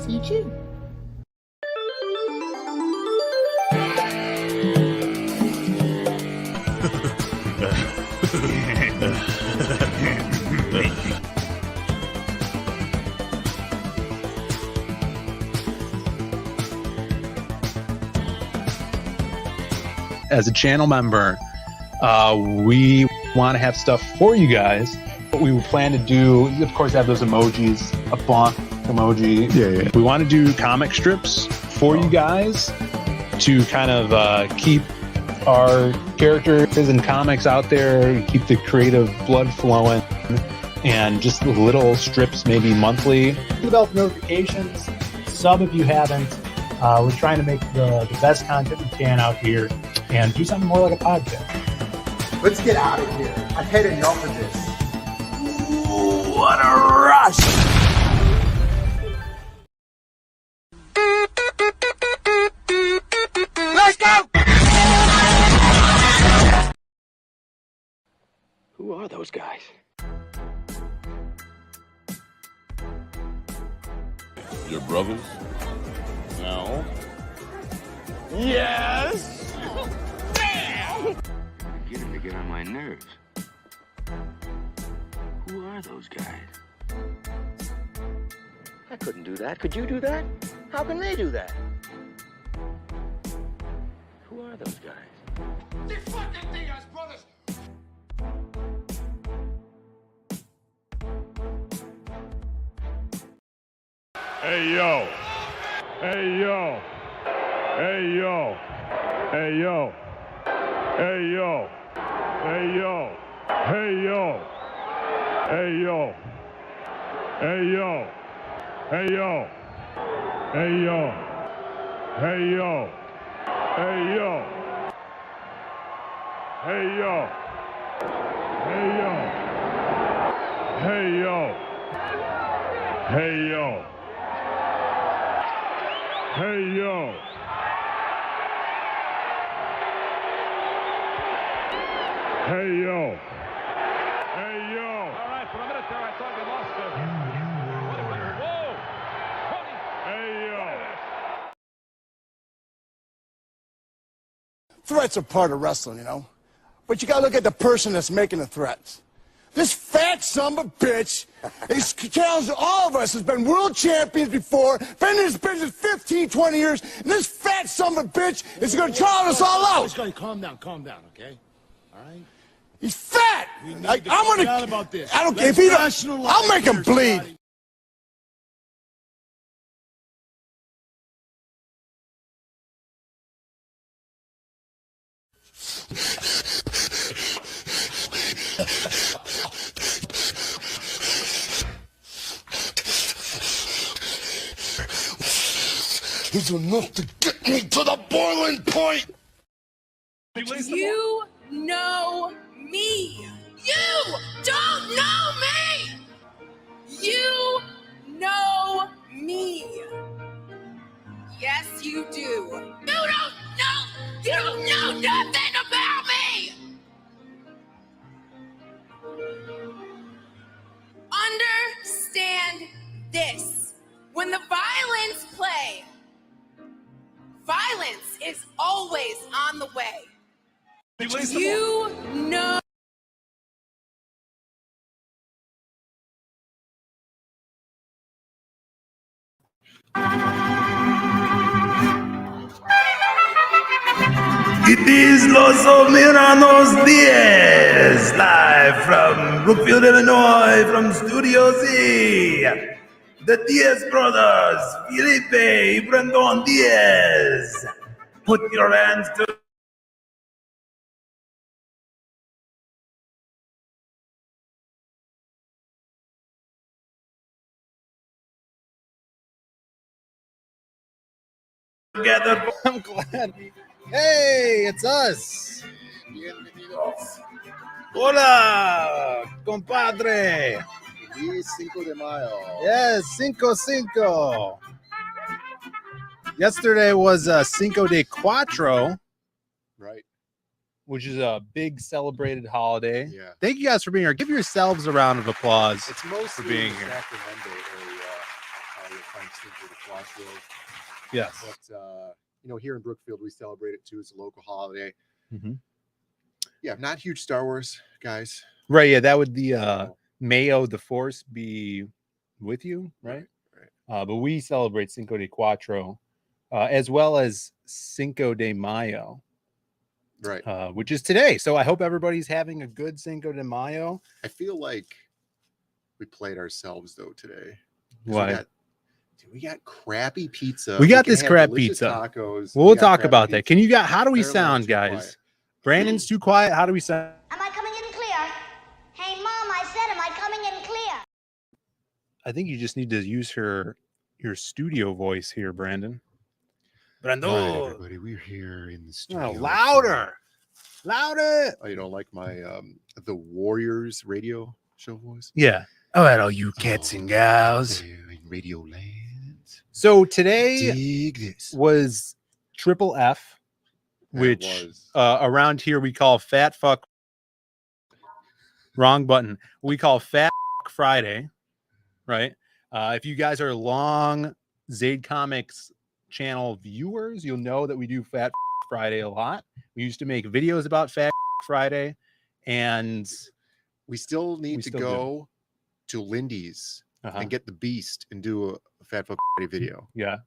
See you. As a channel member, we want to have stuff for you guys. What we plan to do, of course, have those emojis, a bonk emoji. Yeah. We want to do comic strips for you guys to kind of keep our characters and comics out there, keep the creative blood flowing, and just little strips, maybe monthly. Develop notifications, sub if you haven't. We're trying to make the best content we can out here and do something more like a podcast. Let's get out of here. I've had enough of this. Ooh, what a rush! Let's go! Who are those guys? Your brothers? No. Yes! Beginning to get on my nerves. Who are those guys? I couldn't do that. Could you do that? How can they do that? Who are those guys? The fucking DIAZ brothers! Hey yo, hey yo, hey yo, hey yo, hey yo, hey yo, hey yo, hey yo, hey yo, hey yo, hey yo, hey yo, hey yo, hey yo, hey yo, hey yo, hey yo. Hey yo. Hey yo. Hey yo. All right, for a minute there I thought you lost it. Whoa. Hey yo. Threats are part of wrestling, you know? But you gotta look at the person that's making the threats. This fat son of a bitch, he's challenged all of us, has been world champions before, been in this business 15, 20 years, and this fat son of a bitch is gonna challenge us all out. Calm down, okay? All right? He's fat! I'm gonna... about this. I don't care if he don't... I'll make him bleed. It's enough to get me to the boiling point! You know me! You don't know me! You know me! Yes, you do. You don't know nothing about me! Understand this. When the violins play, violence is always on the way. You know. It is Los Miranos Diaz, live from Brookfield, Illinois, from Studio Z. The Diaz brothers, Felipe, Brandon Diaz. Put your hands together. I'm glad. Hey, it's us. Hola, compadre. Cinco de Mayo. Yes, Cinco. Yesterday was Cinco de Cuatro, Right. which is a big celebrated holiday. Yeah. Thank you guys for being here. Give yourselves a round of applause. It's mostly being the here. Sacramento area. like Cinco de Quattro. Yes. But here in Brookfield, we celebrate it too. It's a local holiday. Mm-hmm. Yeah, not huge Star Wars guys. Right. Yeah, that would the So, Mayo the Force be with you, right? But we celebrate Cinco de Quattro, as well as Cinco de Mayo, right. which is today. So I hope everybody's having a good Cinco de Mayo. I feel like we played ourselves though today. Why? We got crappy pizza. We got can this have crap delicious pizza. Tacos. We'll We got talk crappy about that. pizza. How do we Apparently I'm sound, too guys? quiet. Brandon's too quiet. How do we sound? Am I coming in clear? Hey, Mom, I said, am I coming in clear? I think you just need to use your studio voice here, Brandon. Brando. Right, everybody, we're here in the studio. Louder. Oh, you don't like my the Warriors radio show voice? Yeah. Oh, hello, you cats and gals. Radio land. So today Dig this. was Triple F, which around here we call Fat Fuck. Wrong button. We call Fat Fuck Friday, right? If you guys are long Zaid Comics channel viewers, you'll know that we do Fat Fuck Friday a lot. We used to make videos about Fat Fuck Friday, and we still need to go to Lindy's and get the Beast and do a Fat Fuck Friday video. Yeah.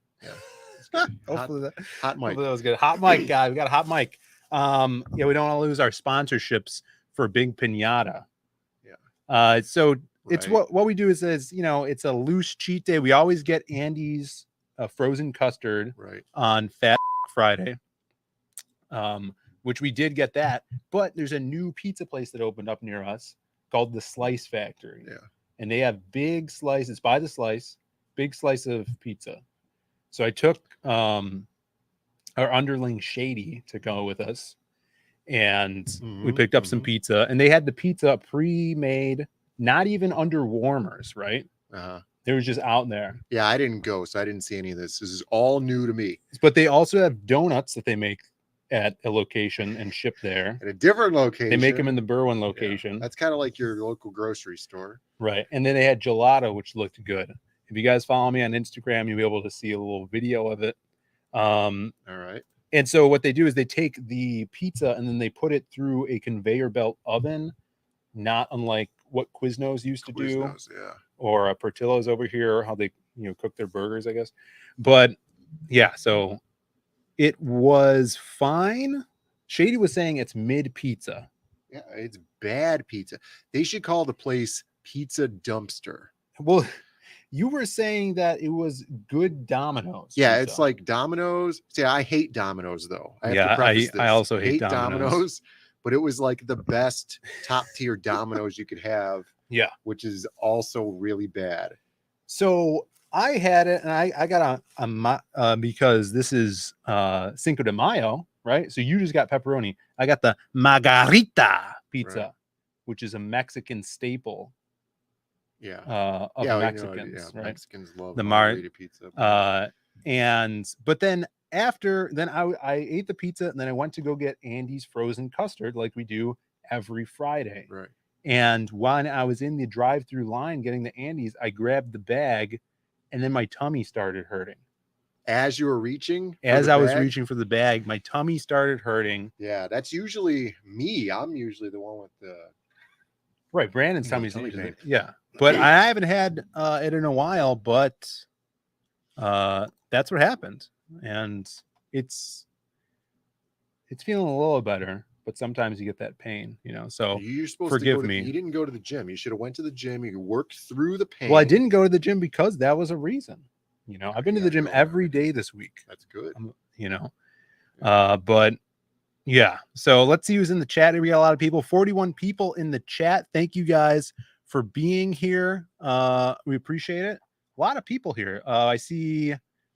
Hopefully hot mic. Hopefully that was good. Hot mic, guy. We got a hot mic. Yeah, we don't want to lose our sponsorships for Big Pinata. Yeah. So it's what we do is it's a loose cheat day. We always get Andy's frozen custard on Fat Friday. Which we did get that, but there's a new pizza place that opened up near us called the Slice Factory. Yeah. And they have big slices by the slice, big slice of pizza. So I took our underling Shady to go with us, and we picked up some pizza, and they had the pizza pre-made, not even under warmers, right? They were just out there. Yeah, I didn't go, so I didn't see any of this. This is all new to me. But they also have donuts that they make at a location and ship there. At a different location. They make them in the Berwyn location. Yeah, that's kind of like your local grocery store. Right. And then they had gelato, which looked good. If you guys follow me on Instagram, you'll be able to see a little video of it. All right. And so what they do is they take the pizza and then they put it through a conveyor belt oven, not unlike what Quiznos used to do. Yeah. Or Portillo's over here, how they cook their burgers, I guess. But yeah, so it was fine. Shady was saying it's mid pizza. Yeah, it's bad pizza. They should call the place Pizza Dumpster. Well, you were saying that it was good Domino's. Yeah, pizza. it's like Domino's. See, I hate Domino's though. I also hate Domino's. But it was like the best top tier Domino's you could have. Yeah, which is also really bad. So I had it, and I got a because this is Cinco de Mayo, right? So you just got pepperoni. I got the margarita pizza, which is a Mexican staple. Yeah, of Mexicans, right? Mexicans love the margarita pizza. But then I ate the pizza, and then I went to go get Andy's frozen custard, like we do every Friday. Right. And when I was in the drive-through line getting the Andy's, I grabbed the bag, and then my tummy started hurting. As you were reaching? As I was reaching for the bag, my tummy started hurting. Yeah, that's usually me. I'm usually the one with the... Right, Brandon's tummy's usually... Yeah, but I haven't had it in a while, but that's what happened. And it's feeling a little better. But sometimes you get that pain, so you're supposed forgive to me. You didn't go to the gym. You should have went to the gym. You worked through the pain. Well, I didn't go to the gym because that was a reason. I've been to the gym every day this week. That's good. But yeah. So let's see who's in the chat. We got a lot of people, 41 people in the chat. Thank you guys for being here. We appreciate it. A lot of people here. I see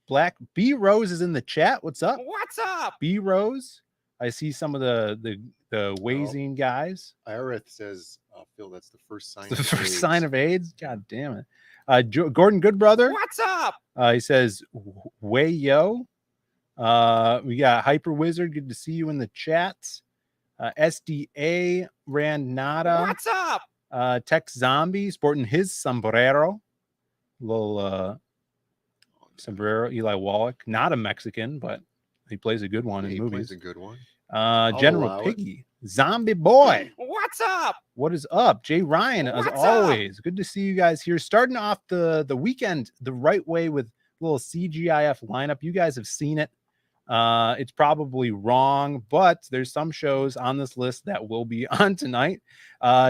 Black B Rose is in the chat. What's up? What's up? B Rose. I see some of the Wazine guys. Irith says, Phil, that's the first sign. The first sign of AIDS. God damn it. Gordon Goodbrother. What's up? He says, way yo. We got Hyper Wizard. Good to see you in the chat. SDA Randnada. What's up? Tech Zombie sporting his sombrero. Little Sombrero, Eli Wallach, not a Mexican, but he plays a good one in movies. Plays a good one. General Piggy, Zombie Boy. What's up? What is up? Jay Ryan, as always. Good to see you guys here. Starting off the weekend the right way with a little CGIF lineup. You guys have seen it. It's probably wrong, but there's some shows on this list that will be on tonight.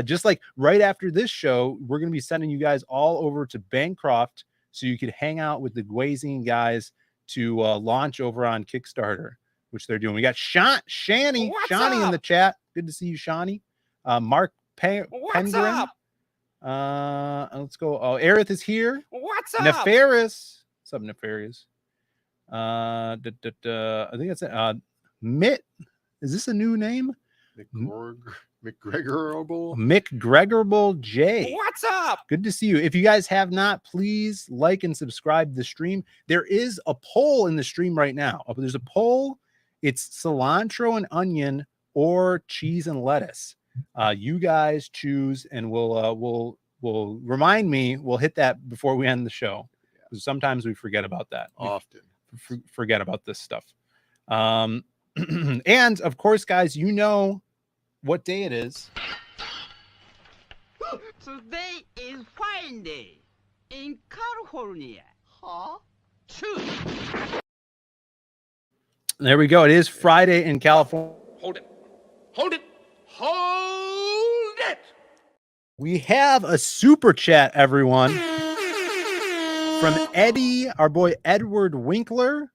Just like right after this show, we're going to be sending you guys all over to Bancroft so you could hang out with the Glazine guys to launch over on Kickstarter, which they're doing. We got Shani in the chat. Good to see you, Shani. Mark Pengrin. Let's go. Oh, Aerith is here. What's up? Nefarious. What's up, Nefarious? I think that's it. Mitt. Is this a new name? McGregorable J. What's up? Good to see you. If you guys have not, please like and subscribe to the stream. There is a poll in the stream right now. There's a poll. It's cilantro and onion or cheese and lettuce. You guys choose, and we'll remind me. We'll hit that before we end the show. Because sometimes we forget about that. Often. Forget about this stuff. And of course, guys, you know what day it is. Today is fine day in California. Huh? There we go. It is Friday in California. Hold it. Hold it. Hold it. We have a super chat, everyone, from Eddie, our boy Edward Winkler,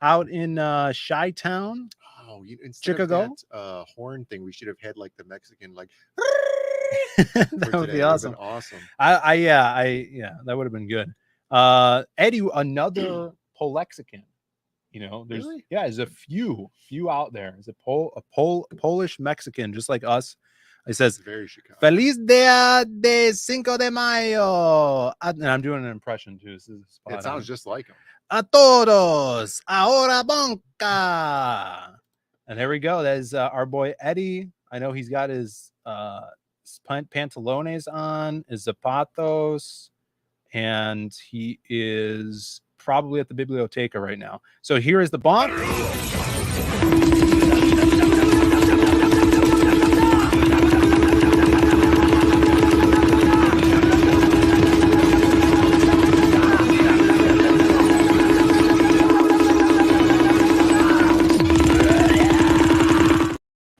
out in Chi-Town. Oh, instead Chicago. of that horn thing, we should have had like the Mexican like. That would be awesome. Awesome. Yeah, that would have been good. Eddie, another Polexican. You know, there's a few out there. There's a Polish Mexican, just like us. It says, very Chicago. Feliz Dia de Cinco de Mayo. And I'm doing an impression too. It sounds just like him. A todos, ahora bonca. And there we go. That is our boy Eddie. I know he's got his pantalones on, his zapatos, and he is probably at the biblioteca right now. So here is the bonk.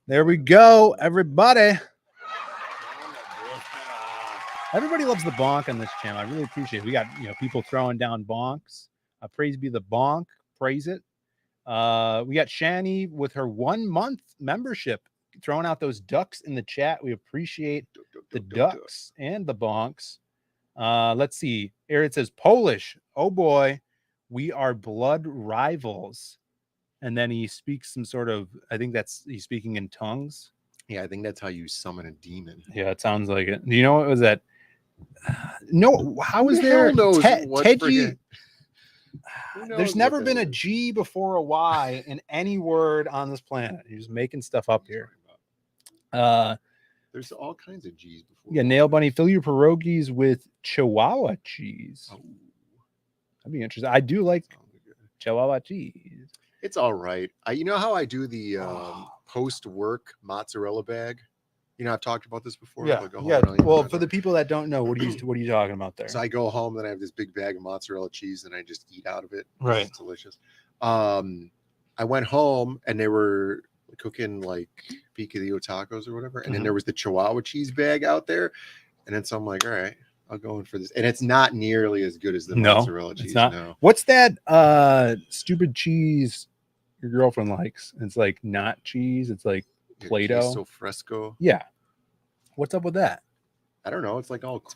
There we go, everybody. Everybody loves the bonk on this channel. I really appreciate it. We got people throwing down bonks. Praise be the bonk. Praise it. We got Shani with her 1 month membership, throwing out those ducks in the chat. We appreciate the ducks and the bonks. Let's see. Eric says Polish. Oh boy, we are blood rivals. And then he speaks some sort of, I think he's speaking in tongues. Yeah, I think that's how you summon a demon. Yeah, it sounds like it. Do you know what was that? No, how is there? Teji. There's never been a G before a Y in any word on this planet. You're just making stuff up here. There's all kinds of G's before. Yeah, Nail Bunny, fill your pierogies with Chihuahua cheese. Oh, that'd be interesting. I do like Chihuahua cheese. It's all right. You know how I do the post-work mozzarella bag? You know, I've talked about this before. Yeah, Well, for the people that don't know, what are you talking about there? So I go home, then I have this big bag of mozzarella cheese, and I just eat out of it. Right. It's delicious. I went home, and they were cooking like picadillo tacos or whatever, and then there was the Chihuahua cheese bag out there, and then so I'm like, all right, I'll go in for this, and it's not nearly as good as the mozzarella cheese. It's not. No. What's that stupid cheese your girlfriend likes? It's like not cheese. It's like Play-Doh. Queso fresco. Yeah. What's up with that? I don't know. It's like all it's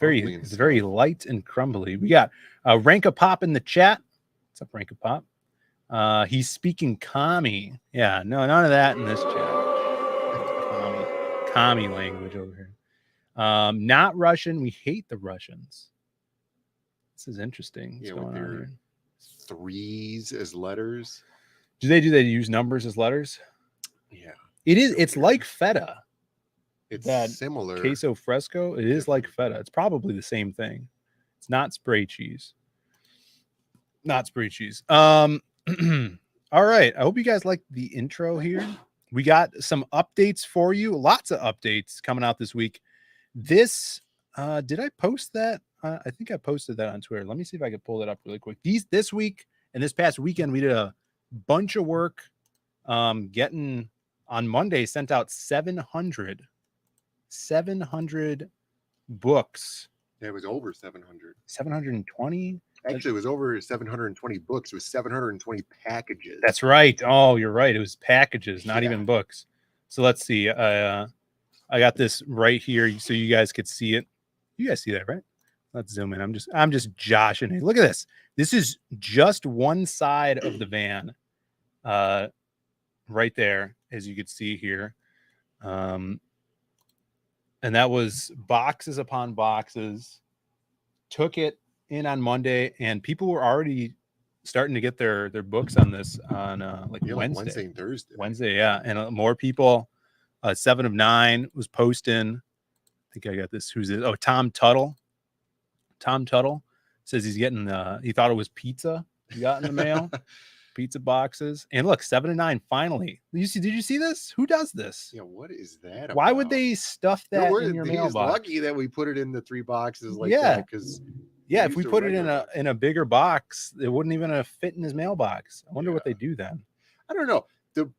very light and crumbly. We got Ranka Pop in the chat. What's up, Ranka Pop? He's speaking commie. Yeah, no, none of that in this chat. Commie language over here. Not Russian. We hate the Russians. This is interesting. What's going on here? Threes as letters. Do they use numbers as letters? Yeah. It's like feta. It's that similar. Queso fresco. It is like feta. It's probably the same thing. It's not spray cheese. Not spree cheese. All right. I hope you guys like the intro here. We got some updates for you. Lots of updates coming out this week. This, did I post that? I think I posted that on Twitter. Let me see if I can pull that up really quick. This week and this past weekend, we did a bunch of work getting on Monday, sent out 700 books. Yeah, it was over 700. 720. Actually, it was over 720 books. It was 720 packages. That's right. Oh, you're right. It was packages, not even books. So let's see. I got this right here so you guys could see it. You guys see that, right? Let's zoom in. I'm just joshing it. Look at this. This is just one side of the van. Right there, as you could see here. And that was boxes upon boxes. Took it in on Monday, and people were already starting to get their books on this on Wednesday and Thursday. Wednesday, yeah. And more people. 7 of 9 was posting. I think I got this. Who's it? Oh, Tom Tuttle. Tom Tuttle says he's getting he thought it was pizza he got in the mail. Pizza boxes. And look, 7 of 9 finally. Did you see this? Who does this? Yeah, what is that Why about? would they stuff that in your mailbox? Lucky that we put it in the 3 boxes like that, because if we put it in a bigger box, it wouldn't even have fit in his mailbox. I wonder what they do then. I don't know. The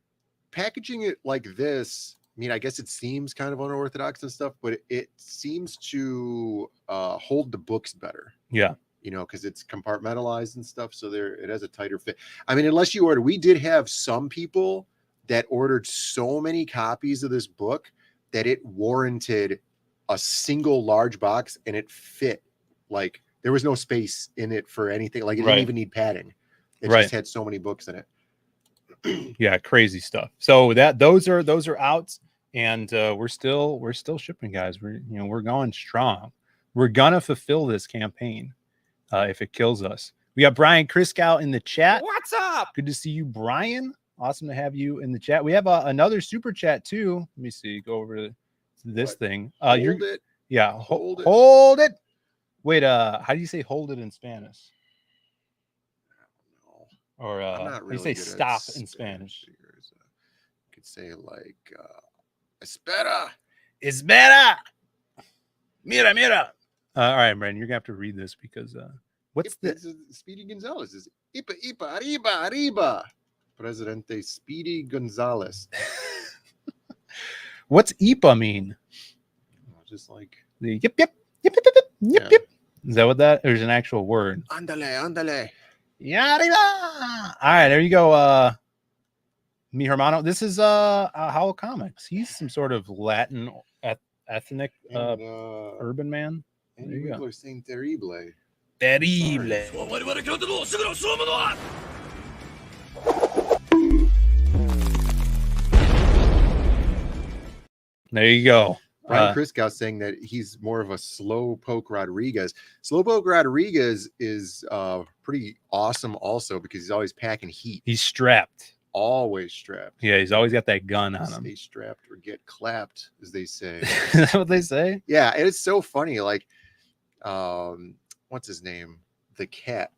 packaging it like this, I mean, I guess it seems kind of unorthodox and stuff, but it seems to hold the books better. Yeah. You know, because it's compartmentalized and stuff, so it has a tighter fit. I mean, unless you order, we did have some people that ordered so many copies of this book that it warranted a single large box, and it fit. Like, there was no space in it for anything. Like, it didn't even need padding. It just had so many books in it. Yeah, crazy stuff. So those are out, and we're still shipping, guys. We're going strong. We're gonna fulfill this campaign. If it kills us. We got Brian Kriskow in the chat. What's up? Good to see you, Brian. Awesome to have you in the chat. We have another super chat too. Let me see. Go over to this thing. Hold it. Yeah. Hold it. Wait. How do you say hold it in Spanish? Or how do you say stop in Spanish? You could say like espera. Mira. All right, Brandon, you're gonna have to read this because what's the Speedy Gonzalez is Ipa arriba. Presidente Speedy Gonzalez. What's IPA mean? Just like the yip. Is that what that? There's an actual word. Andale. Yeah, arriba. All right, there you go. Mi hermano. This is Howl Comics. He's some sort of Latin ethnic urban man. And you people are saying terrible. Terrible. There you go. Brian Kriskow saying that he's more of a Slowpoke Rodriguez. Slowpoke Rodriguez is pretty awesome also because he's always packing heat. He's strapped. Always strapped. Yeah, he's always got that gun on him. Stay strapped or get clapped, as they say. Is that what they say? Yeah, and it's so funny. Like, what's his name? The cat.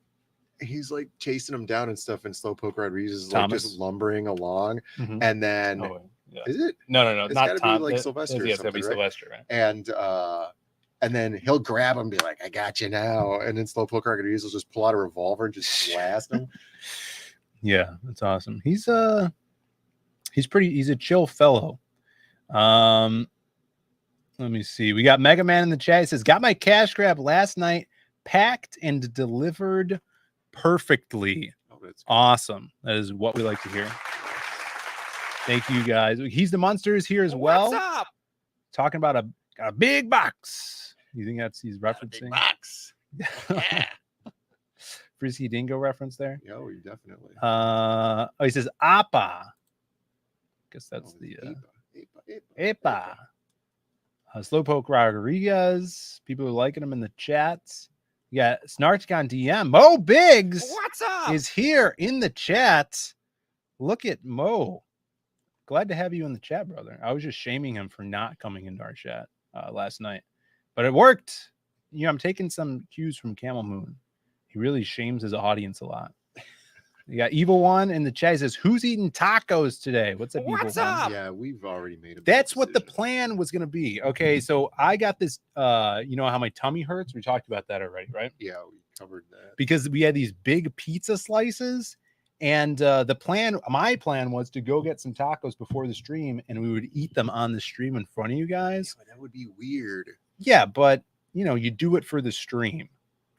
He's like chasing him down and stuff, and Slowpoke Rodriguez is like just lumbering along, and then is it? No, it's not gotta Tom. be like Sylvester. Yes, that'd be Sylvester, right? And then he'll grab him and be like, "I got you now," and then Slowpoke Rodriguez will just pull out a revolver and just blast him. Yeah, that's awesome. He's a chill fellow. Let me see. We got Mega Man in the chat. He says, got my cash grab last night, packed and delivered perfectly. Oh, that's awesome. That is what we like to hear. Thank you guys. He's the Monster is here as well. What's up? Talking about a big box. You think he's referencing? Big box. Yeah. Frisky Dingo reference there. Yeah, definitely. He says Appa. Guess that's the Epa. Slowpoke Rodriguez. People are liking him in the chats. You got Snarchcon DM. Mo Biggs What's up? is here in the chat. Look at Mo. Glad to have you in the chat, brother. I was just shaming him for not coming into our chat last night, but it worked. I'm taking some cues from Camel Moon. He really shames his audience a lot. You got Evil One in the chat. He says, "Who's eating tacos today?" What's up, Evil One? Yeah, we've already made a That's what the plan was going to be. Okay, so I got this. You know how my tummy hurts? We talked about that already, right? Yeah, we covered that. Because we had these big pizza slices, and my plan was to go get some tacos before the stream, and we would eat them on the stream in front of you guys. Yeah, that would be weird. Yeah, but you do it for the stream.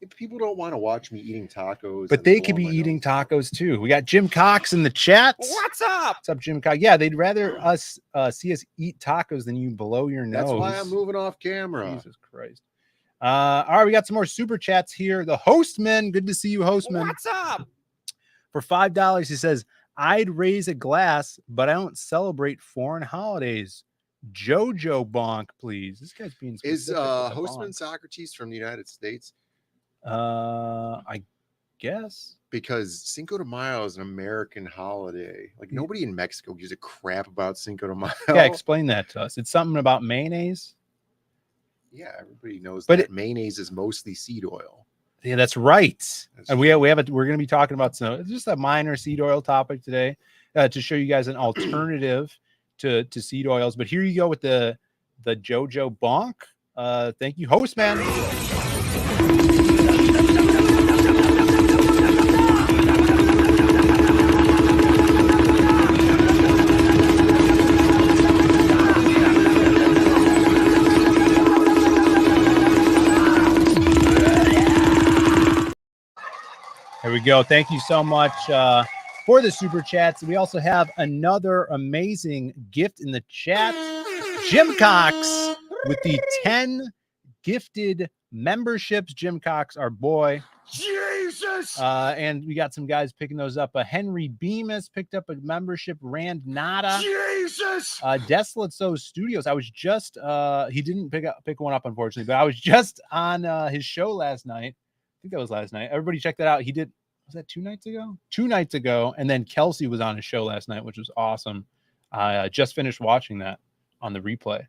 If people don't want to watch me eating tacos, but they could be eating tacos too. We got Jim Cox in the chat. What's up? What's up, Jim Cox? Yeah, they'd rather us see us eat tacos than you blow your nose. That's why I'm moving off camera. Jesus Christ. All right, we got some more super chats here. The Hostman, good to see you, Hostman. What's up? For $5, he says, "I'd raise a glass, but I don't celebrate foreign holidays. Jojo bonk, please." This guy's being specific. Is Hostman Socrates from the United States? I guess, because Cinco de Mayo is an American holiday. Like nobody in Mexico gives a crap about Cinco de Mayo. Yeah, explain that to us. It's something about mayonnaise. Yeah, everybody knows but that mayonnaise is mostly seed oil. Yeah, that's right. And we're going to be talking about just a minor seed oil topic today to show you guys an alternative to seed oils. But here you go with the Jojo bonk. Thank you, Hostman. There we go. Thank you so much for the super chats. We also have another amazing gift in the chat. Jim Cox with the 10 gifted memberships. Jim Cox, our boy. Jesus! And we got some guys picking those up. Henry Bemis picked up a membership. Rand Nada. Jesus! Desolate So Studios. I was just he didn't pick one up, unfortunately, but I was just on his show last night. I think that was last night. Everybody check that out. He did. Was that 2 nights ago? 2 nights ago. And then Kelsey was on his show last night, which was awesome. I just finished watching that on the replay.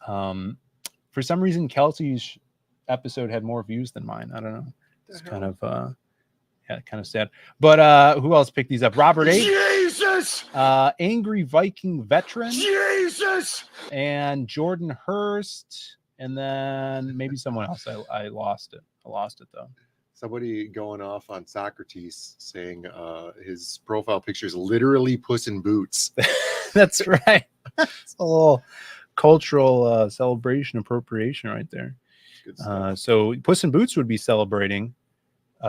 For some reason, Kelsey's episode had more views than mine. I don't know. It's kind of kind of sad. But who else picked these up? Robert A. Jesus! Angry Viking Veteran. Jesus! And Jordan Hurst. And then maybe someone else. I lost it. I lost it though. Somebody going off on Socrates saying his profile picture is literally Puss in Boots. That's right. It's a little cultural celebration appropriation right there. So Puss in Boots would be celebrating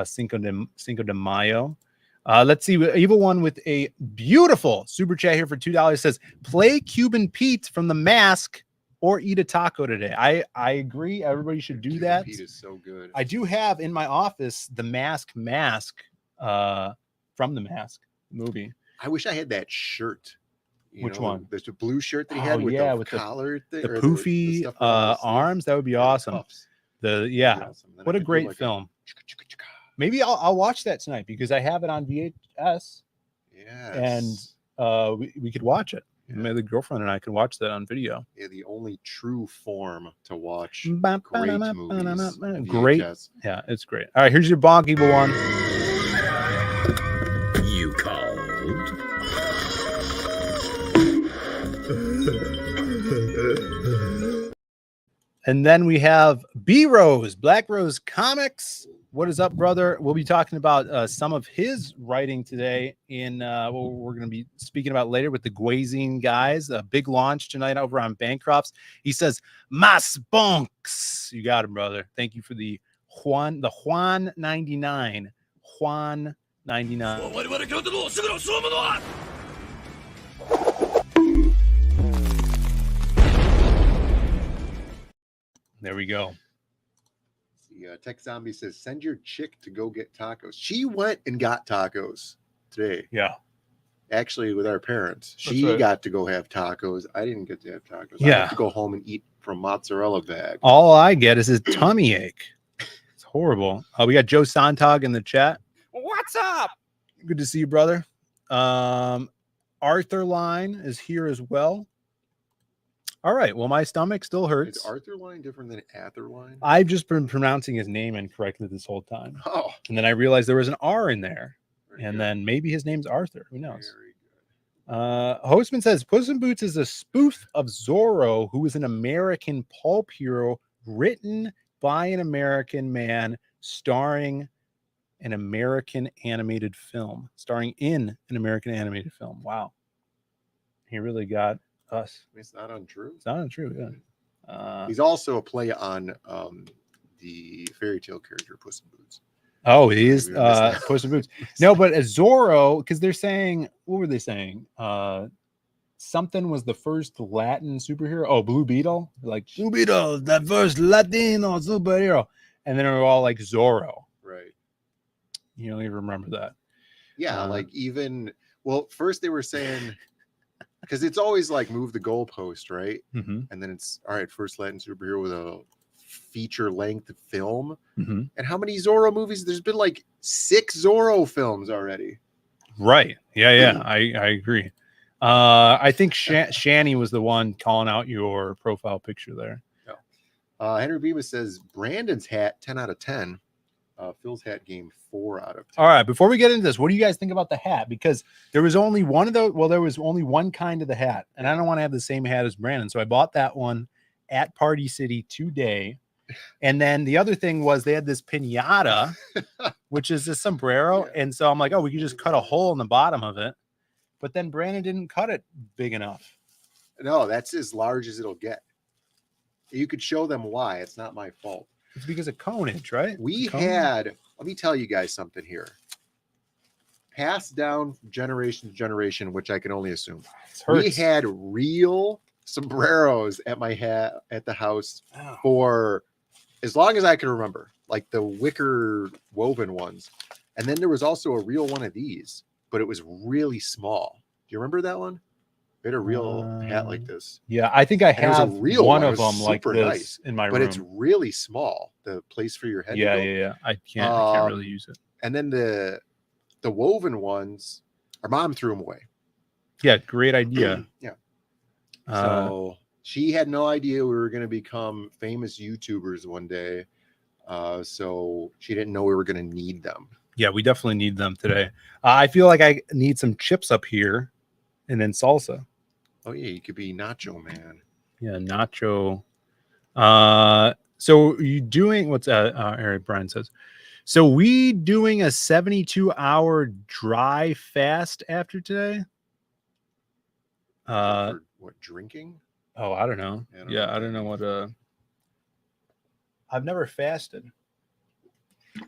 Cinco de Mayo. Let's see. Evil One with a beautiful super chat here for $2 says, "Play Cuban Pete from The Mask or eat a taco today." I agree. Everybody should do that. Pete is so good. I do have in my office the mask from The Mask movie. I wish I had that shirt. Which one? There's a blue shirt that he had with the collar thing, the poofy the arms. That would be awesome. Awesome. What a great film. Maybe I'll watch that tonight because I have it on VHS. Yeah. And we could watch it. Yeah. Maybe the girlfriend and I can watch that on video. Yeah, the only true form to watch great movies. Great. Yeah, it's great. All right, here's your bonk, Evil One. You called. And then we have B Rose, Black Rose Comics. What is up, brother? We'll be talking about some of his writing today in what we're going to be speaking about later with the Glazine guys. A big launch tonight over on Bancrofts. He says, "Mas bonks." You got him, brother. Thank you for the Juan 99. Juan 99. There we go. Tech Zombie says, "Send your chick to go get tacos." She went and got tacos today. Yeah. Actually, with our parents. She got to go have tacos. I didn't get to have tacos. Yeah. I have to go home and eat from mozzarella bag. All I get is a tummy ache. It's horrible. We got Joe Sontag in the chat. What's up? Good to see you, brother. Arthur Line is here as well. All right. Well, my stomach still hurts. Is Arthur Line different than Ather Line? I've just been pronouncing his name incorrectly this whole time. Oh. And then I realized there was an R in there. And then maybe his name's Arthur. Who knows? Hostman says Puss in Boots is a spoof of Zorro, who is an American pulp hero written by an American man, starring in an American animated film. Wow. He really got us. It's not untrue. It's not untrue, yeah. He's also a play on the fairy tale character Puss in Boots. Oh, he is Puss in Boots. No, but as Zorro, because they're saying, what were they saying? Something was the first Latin superhero. Oh, Blue Beetle. Like Blue Beetle, the first Latino superhero. And then they're all like Zorro. Right. You don't even remember that. Yeah, like even first they were saying because it's always like move the goalpost, right? Mm-hmm. And then it's all right, first Latin superhero with a feature-length film. Mm-hmm. And how many Zorro movies? There's been like 6 Zorro films already. Right. Yeah. I agree. I think Shani was the one calling out your profile picture there. Henry Bemis says Brandon's hat 10 out of 10. Phil's hat game 4 out of 10. All right. Before we get into this, what do you guys think about the hat? Because there was only one of those. Well, there was only one kind of the hat, and I don't want to have the same hat as Brandon, so I bought that one at Party City today. And then the other thing was they had this piñata, which is a sombrero, and so I'm like, oh, we could just cut a hole in the bottom of it. But then Brandon didn't cut it big enough. No, that's as large as it'll get. You could show them why. It's not my fault. It's because of conage, right? We had, let me tell you guys something here. Passed down generation to generation, which I can only assume. We had real sombreros at the house for as long as I can remember, like the wicker woven ones. And then there was also a real one of these, but it was really small. Do you remember that one? We had a real hat like this. Yeah, I think I have a real one of them like this nice, in my room. But it's really small. The place for your head. Yeah. I can't really use it. And then the woven ones, our mom threw them away. Yeah, great idea. Yeah. So she had no idea we were going to become famous YouTubers one day. So she didn't know we were going to need them. Yeah, we definitely need them today. I feel like I need some chips up here and then salsa. Oh, yeah, you could be Nacho Man. Yeah, Nacho. So you doing what's Eric Brian says. So we doing a 72-hour dry fast after today? What, drinking? Oh, I don't know. I don't know what I've never fasted.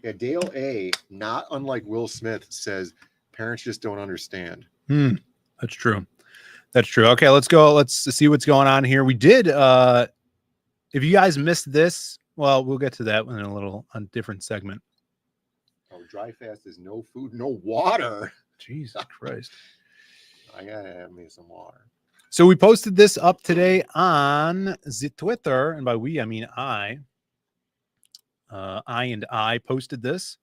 Yeah, Dale A, not unlike Will Smith, says parents just don't understand. That's true. That's true. Okay, let's go. Let's see what's going on here. We did if you guys missed this, well, we'll get to that in a different segment. Oh, dry fast is no food, no water. Jesus Christ. I gotta have me some water. So we posted this up today on the Twitter, and by we I mean I posted this.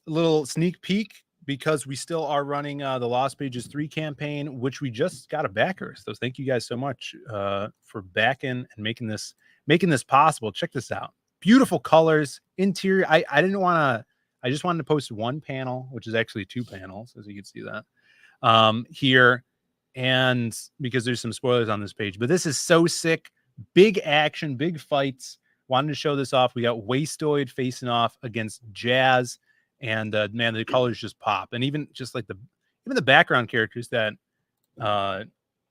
A little sneak peek because we still are running the Lost Pages 3 campaign, which we just got a backer. So thank you guys so much for backing and making this possible. Check this out. Beautiful colors, interior. I just wanted to post one panel, which is actually 2 panels, as you can see that here. And because there's some spoilers on this page, but this is so sick. Big action, big fights. Wanted to show this off. We got Wastoid facing off against Jazz, and man, the colors just pop. And even just like the background characters that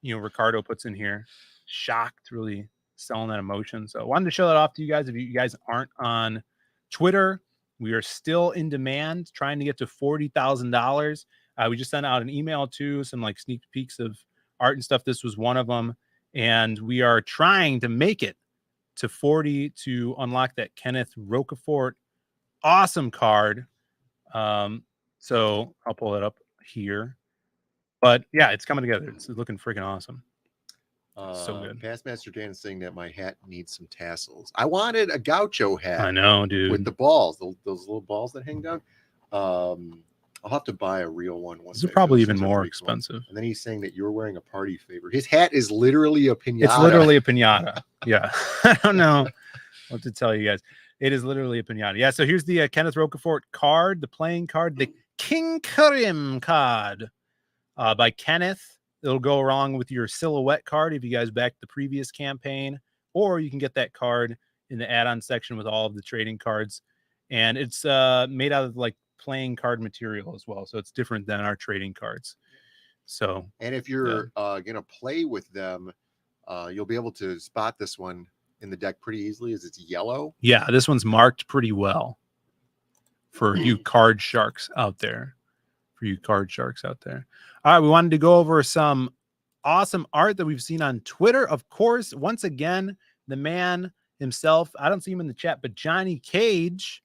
Ricardo puts in here, Shocked, really selling that emotion. So I wanted to show that off to you guys. If you guys aren't on Twitter, we are still in demand, trying to get to $40,000. We just sent out an email to some like sneak peeks of art and stuff. This was one of them, and we are trying to make it to 40 to unlock that Kenneth Roquefort awesome card. So I'll pull it up here, but yeah, it's coming together. It's looking freaking awesome. So good. Pastmaster Dan is saying that my hat needs some tassels. I wanted a gaucho hat. I know, dude. With the balls, those little balls that hang down. I'll have to buy a real one. These are probably even more expensive. And then he's saying that you're wearing a party favor. His hat is literally a pinata. It's literally a pinata. Yeah. I don't know what to tell you guys. It is literally a pinata. Yeah. So here's the Kenneth Rocafort card, the playing card, the King Karim card by Kenneth. It'll go along with your silhouette card if you guys backed the previous campaign, or you can get that card in the add-on section with all of the trading cards. And it's made out of like playing card material as well. So it's different than our trading cards. So, and if you're going to play with them, you'll be able to spot this one in the deck pretty easily as it's yellow. Yeah, this one's marked pretty well for you card sharks out there. All right, we wanted to go over some awesome art that we've seen on Twitter. Of course, once again, the man himself, I don't see him in the chat, but Johnny Cage.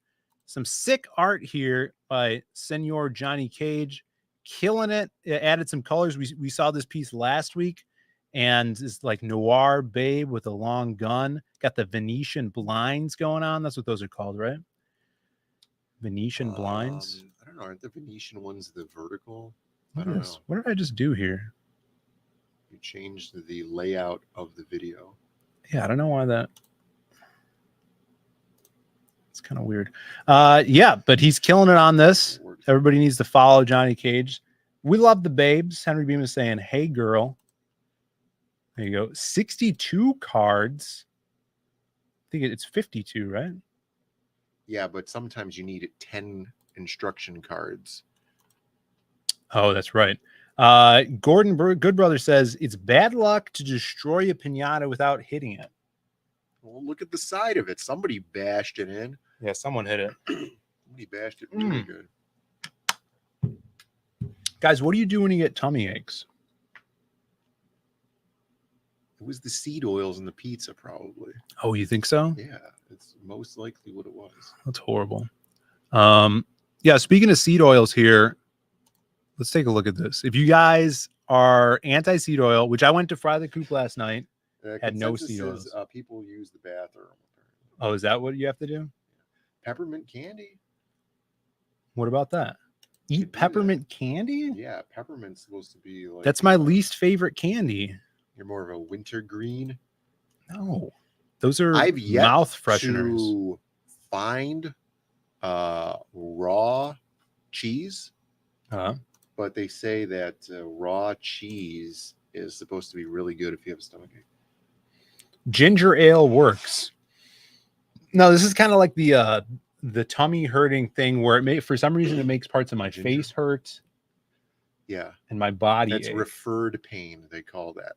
Some sick art here by Senor Johnny Cage. Killing it. It added some colors. We saw this piece last week, and it's like noir babe with a long gun. Got the Venetian blinds going on. That's what those are called, right? Venetian blinds. I don't know. Aren't the Venetian ones the vertical? What did I just do here? You changed the layout of the video. Yeah, I don't know why that. It's kind of weird. Yeah, but he's killing it on this. Everybody needs to follow Johnny Cage. We love the babes. Henry Beam is saying, hey, girl. There you go. 62 cards. I think it's 52, right? Yeah, but sometimes you need 10 instruction cards. Oh, that's right. Gordon Goodbrother says it's bad luck to destroy a pinata without hitting it. Well, look at the side of it. Somebody bashed it in. Yeah, someone hit it. Somebody bashed it really good. Guys, what do you do when you get tummy aches? It was the seed oils in the pizza, probably. Oh, you think so? Yeah, it's most likely what it was. That's horrible. Yeah, speaking of seed oils here, let's take a look at this. If you guys are anti-seed oil, which I went to Fry the Coop last night, had no seed oils. People use the bathroom. Oh, is that what you have to do? Peppermint candy. What about that? Eat peppermint candy? Yeah, peppermint's supposed to be like... That's my least favorite candy. You're more of a winter green? No. Those are I've yet mouth fresheners. To find raw cheese. But they say that raw cheese is supposed to be really good if you have a stomachache. Ginger ale works. No, this is kind of like the tummy hurting thing where for some reason it makes parts of my face hurt. Yeah. And my body That's ache. referred pain, they call that.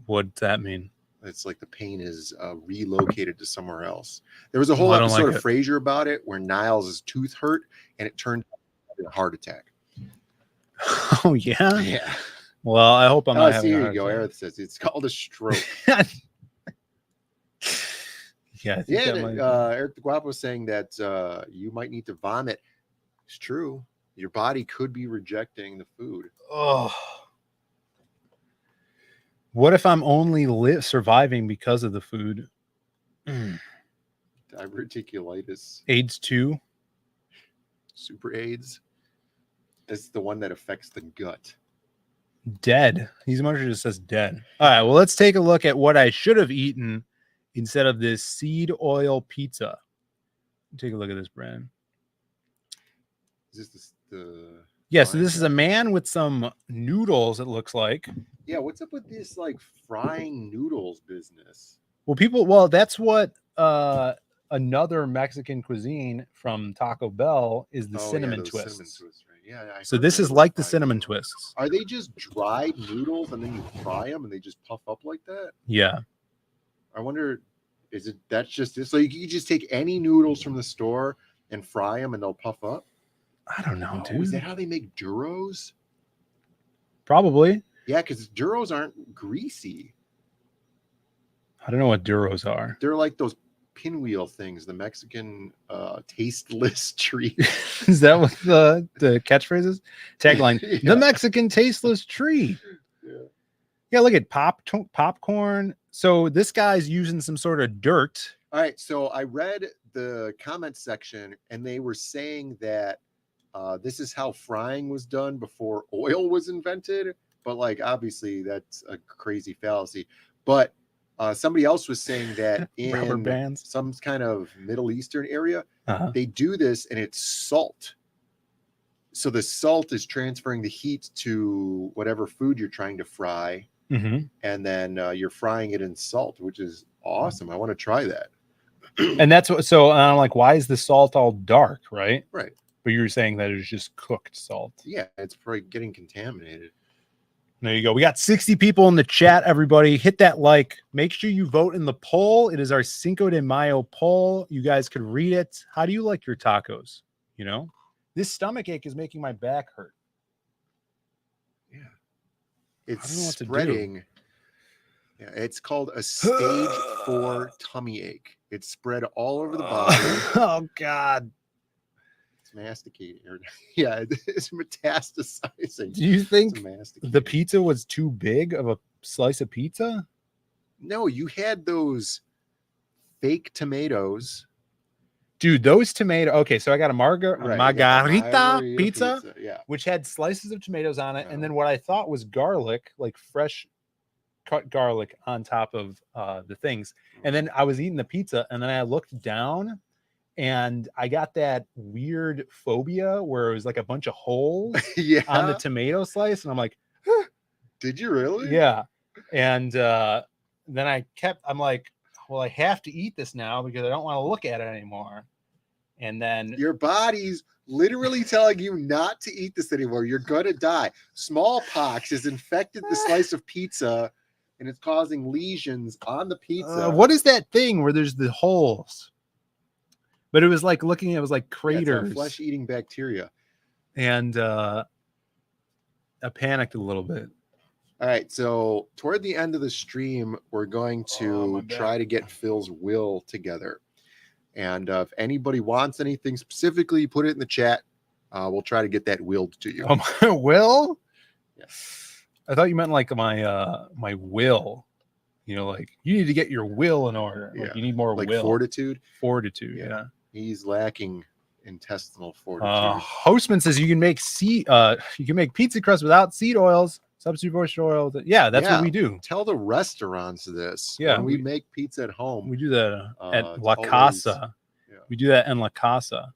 What's that mean? It's like the pain is relocated to somewhere else. There was a whole episode of Frasier about it where Niles' tooth hurt and it turned into a heart attack. Oh, yeah? Yeah. Well, I hope I'm not having here you go. Eric says it's called a stroke. Yeah, I think Eric the Guapo was saying that you might need to vomit. It's true. Your body could be rejecting the food. Oh. What if I'm only surviving because of the food? Diverticulitis. AIDS 2. Super AIDS. It's the one that affects the gut. Dead. He's much just says dead. All right, well, let's take a look at what I should have eaten instead of this seed oil pizza. Take a look at this, Brandon. Is this the... Yeah, so this is a man with some noodles, it looks like. Yeah, what's up with this like frying noodles business? Well, that's what another Mexican cuisine from Taco Bell is the cinnamon twists. Cinnamon twists, right? Yeah, so this is like the cinnamon twists. Are they just dried noodles and then you fry them and they just puff up like that? Yeah. I wonder, that's just so you can just take any noodles from the store and fry them and they'll puff up? I don't know, dude. Is that how they make gyros? Probably. Yeah, because gyros aren't greasy. I don't know what gyros are. They're like those pinwheel things, the Mexican tasteless treat. Is that what the catchphrase is? Tagline, yeah. The Mexican tasteless tree. Yeah, look at popcorn. So this guy's using some sort of dirt. All right, so I read the comment section and they were saying that This is how frying was done before oil was invented. But like, obviously, that's a crazy fallacy. But somebody else was saying that Rubber in bands. some kind of Middle Eastern area, they do this and it's salt. So the salt is transferring the heat to whatever food you're trying to fry. Mm-hmm. And then you're frying it in salt, which is awesome. I want to try that. And that's what, so I'm like, why is the salt all dark, right? Right. But you were saying that it's just cooked salt. Yeah, it's probably getting contaminated. There you go. We got 60 people in the chat, everybody. Hit that like. Make sure you vote in the poll. It is our Cinco de Mayo poll. You guys could read it. How do you like your tacos? You know? This stomach ache is making my back hurt. Yeah. It's I don't know what spreading. Yeah, it's called a stage 4 tummy ache. It's spread all over the body. Oh, God. It's masticating. Yeah, it's metastasizing. Do you think the pizza was too big of a slice of pizza? No, you had those fake tomatoes. Dude, those tomato. Okay, so I got a margarita pizza, yeah, which had slices of tomatoes on it, and then what I thought was garlic, like fresh cut garlic on top of the things. And then I was eating the pizza, and then I looked down, and I got that weird phobia where it was like a bunch of holes on the tomato slice, and I'm like, did you really? Yeah. And then I'm like, well, I have to eat this now because I don't want to look at it anymore. And then your body's literally telling you not to eat this anymore. You're gonna die. Smallpox has infected the slice of pizza, and it's causing lesions on the pizza. What is that thing where there's the holes? But it was like looking, it was like craters. Flesh-eating bacteria. And I panicked a little bit. All right, so toward the end of the stream, we're going to try to get Phil's will together. And if anybody wants anything specifically, put it in the chat. We'll try to get that willed to you. Oh, my will? Yeah. I thought you meant like my will. You know, like you need to get your will in order. Like you need more like will. Fortitude? Fortitude, yeah. He's lacking intestinal fortitude. Hostman says you can make pizza crust without seed oils. Substitute vegetable oil. Yeah, that's what we do. Tell the restaurants this. Yeah, when we make pizza at home. We do that at La Casa. We do that in La Casa.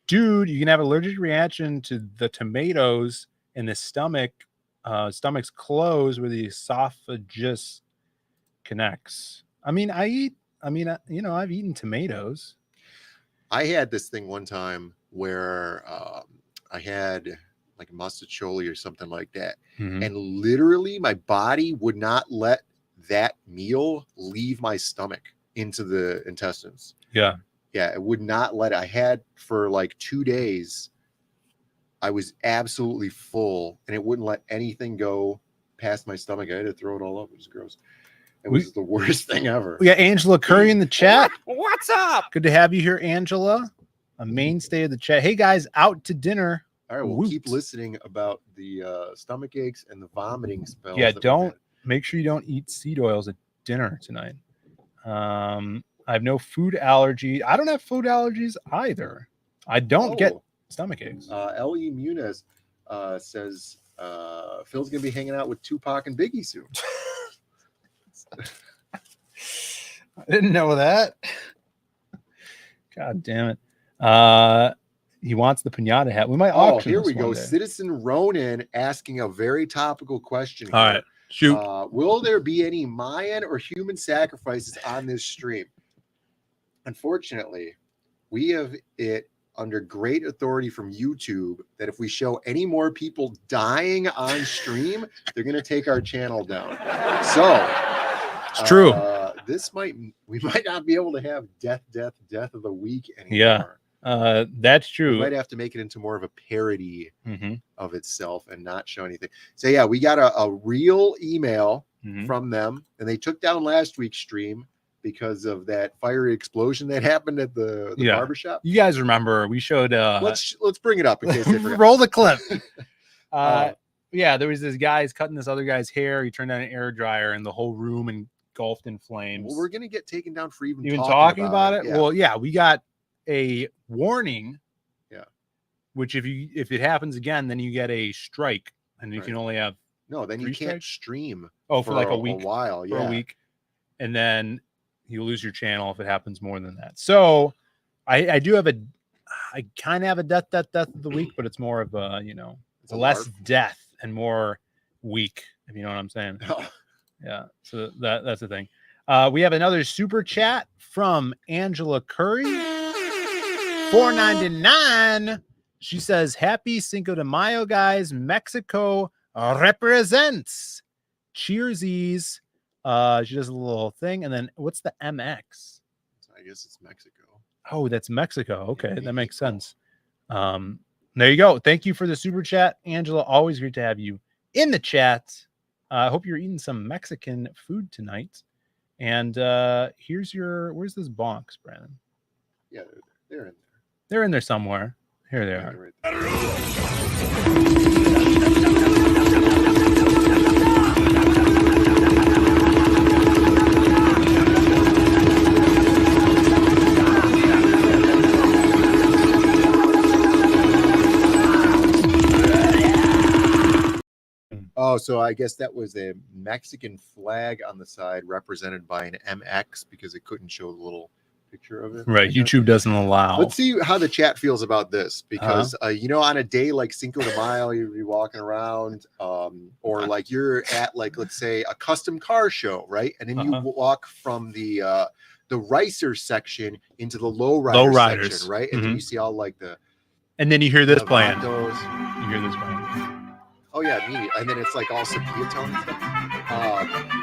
Dude, you can have allergic reaction to the tomatoes in the stomach's closed where the esophagus connects. I mean, I've eaten tomatoes. I had this thing one time where I had like mustacholi or something like that. Mm-hmm. And literally my body would not let that meal leave my stomach into the intestines. Yeah. Yeah. It would not let it. I had for like 2 days. I was absolutely full and it wouldn't let anything go past my stomach. I had to throw it all up. It was gross. It was the worst thing ever. We got Angela Curry in the chat. What's up? Good to have you here, Angela. A mainstay of the chat. Hey guys, out to dinner. All right, we'll keep listening about the stomach aches and the vomiting spells. Yeah, make sure you don't eat seed oils at dinner tonight. I have no food allergy. I don't have food allergies either. I don't get stomach aches. L.E. Muniz says Phil's gonna be hanging out with Tupac and Biggie soon. I didn't know that. God damn it. He wants the pinata hat. We might auction. Here we this go. one day. Citizen Ronan asking a very topical question. All right, shoot. Will there be any Mayan or human sacrifices on this stream? Unfortunately, we have it under great authority from YouTube that if we show any more people dying on stream, they're going to take our channel down. So it's true. We might not be able to have death of the week anymore. Yeah. That's true. We might have to make it into more of a parody of itself and not show anything. So yeah, we got a real email from them, and they took down last week's stream because of that fiery explosion that happened at the barbershop. You guys remember we showed let's bring it up in case they forgot. Roll the clip. Yeah, there was this guy's cutting this other guy's hair. He turned on an air dryer and the whole room engulfed in flames. Well, we're gonna get taken down for even talking about it. Yeah. Well, yeah, we got a warning which if it happens again, then you get a strike, and you can only have then you 3 can't strikes? stream. For like a week, a while, for a week, and then you lose your channel if it happens more than that. So I do have I kind of have a death of the week, but it's more of a, it's a less death and more week, if you know what I'm saying. Yeah, so that's the thing. We have another super chat from Angela Curry, $4.99. She says, "Happy Cinco de Mayo, guys. Mexico represents. Cheersies." She does a little thing, and then what's the MX? I guess it's Mexico. Oh, that's Mexico. Okay, that makes sense. There you go. Thank you for the super chat, Angela. Always great to have you in the chat. I hope you're eating some Mexican food tonight. And where's this box, Brandon? Yeah, they're in there. They're in there somewhere. Here they are. Oh, so I guess that was a Mexican flag on the side represented by an MX because it couldn't show the little picture of it. Right. YouTube doesn't allow. Let's see how the chat feels about this because, on a day like Cinco de Mayo, you'd be walking around or like you're at like, let's say a custom car show, right? And then you walk from the ricer section into the low riders section, right? And then you see all like and then you hear this playing. You hear this playing. Oh yeah, immediately. And then it's like all sepia tone and stuff.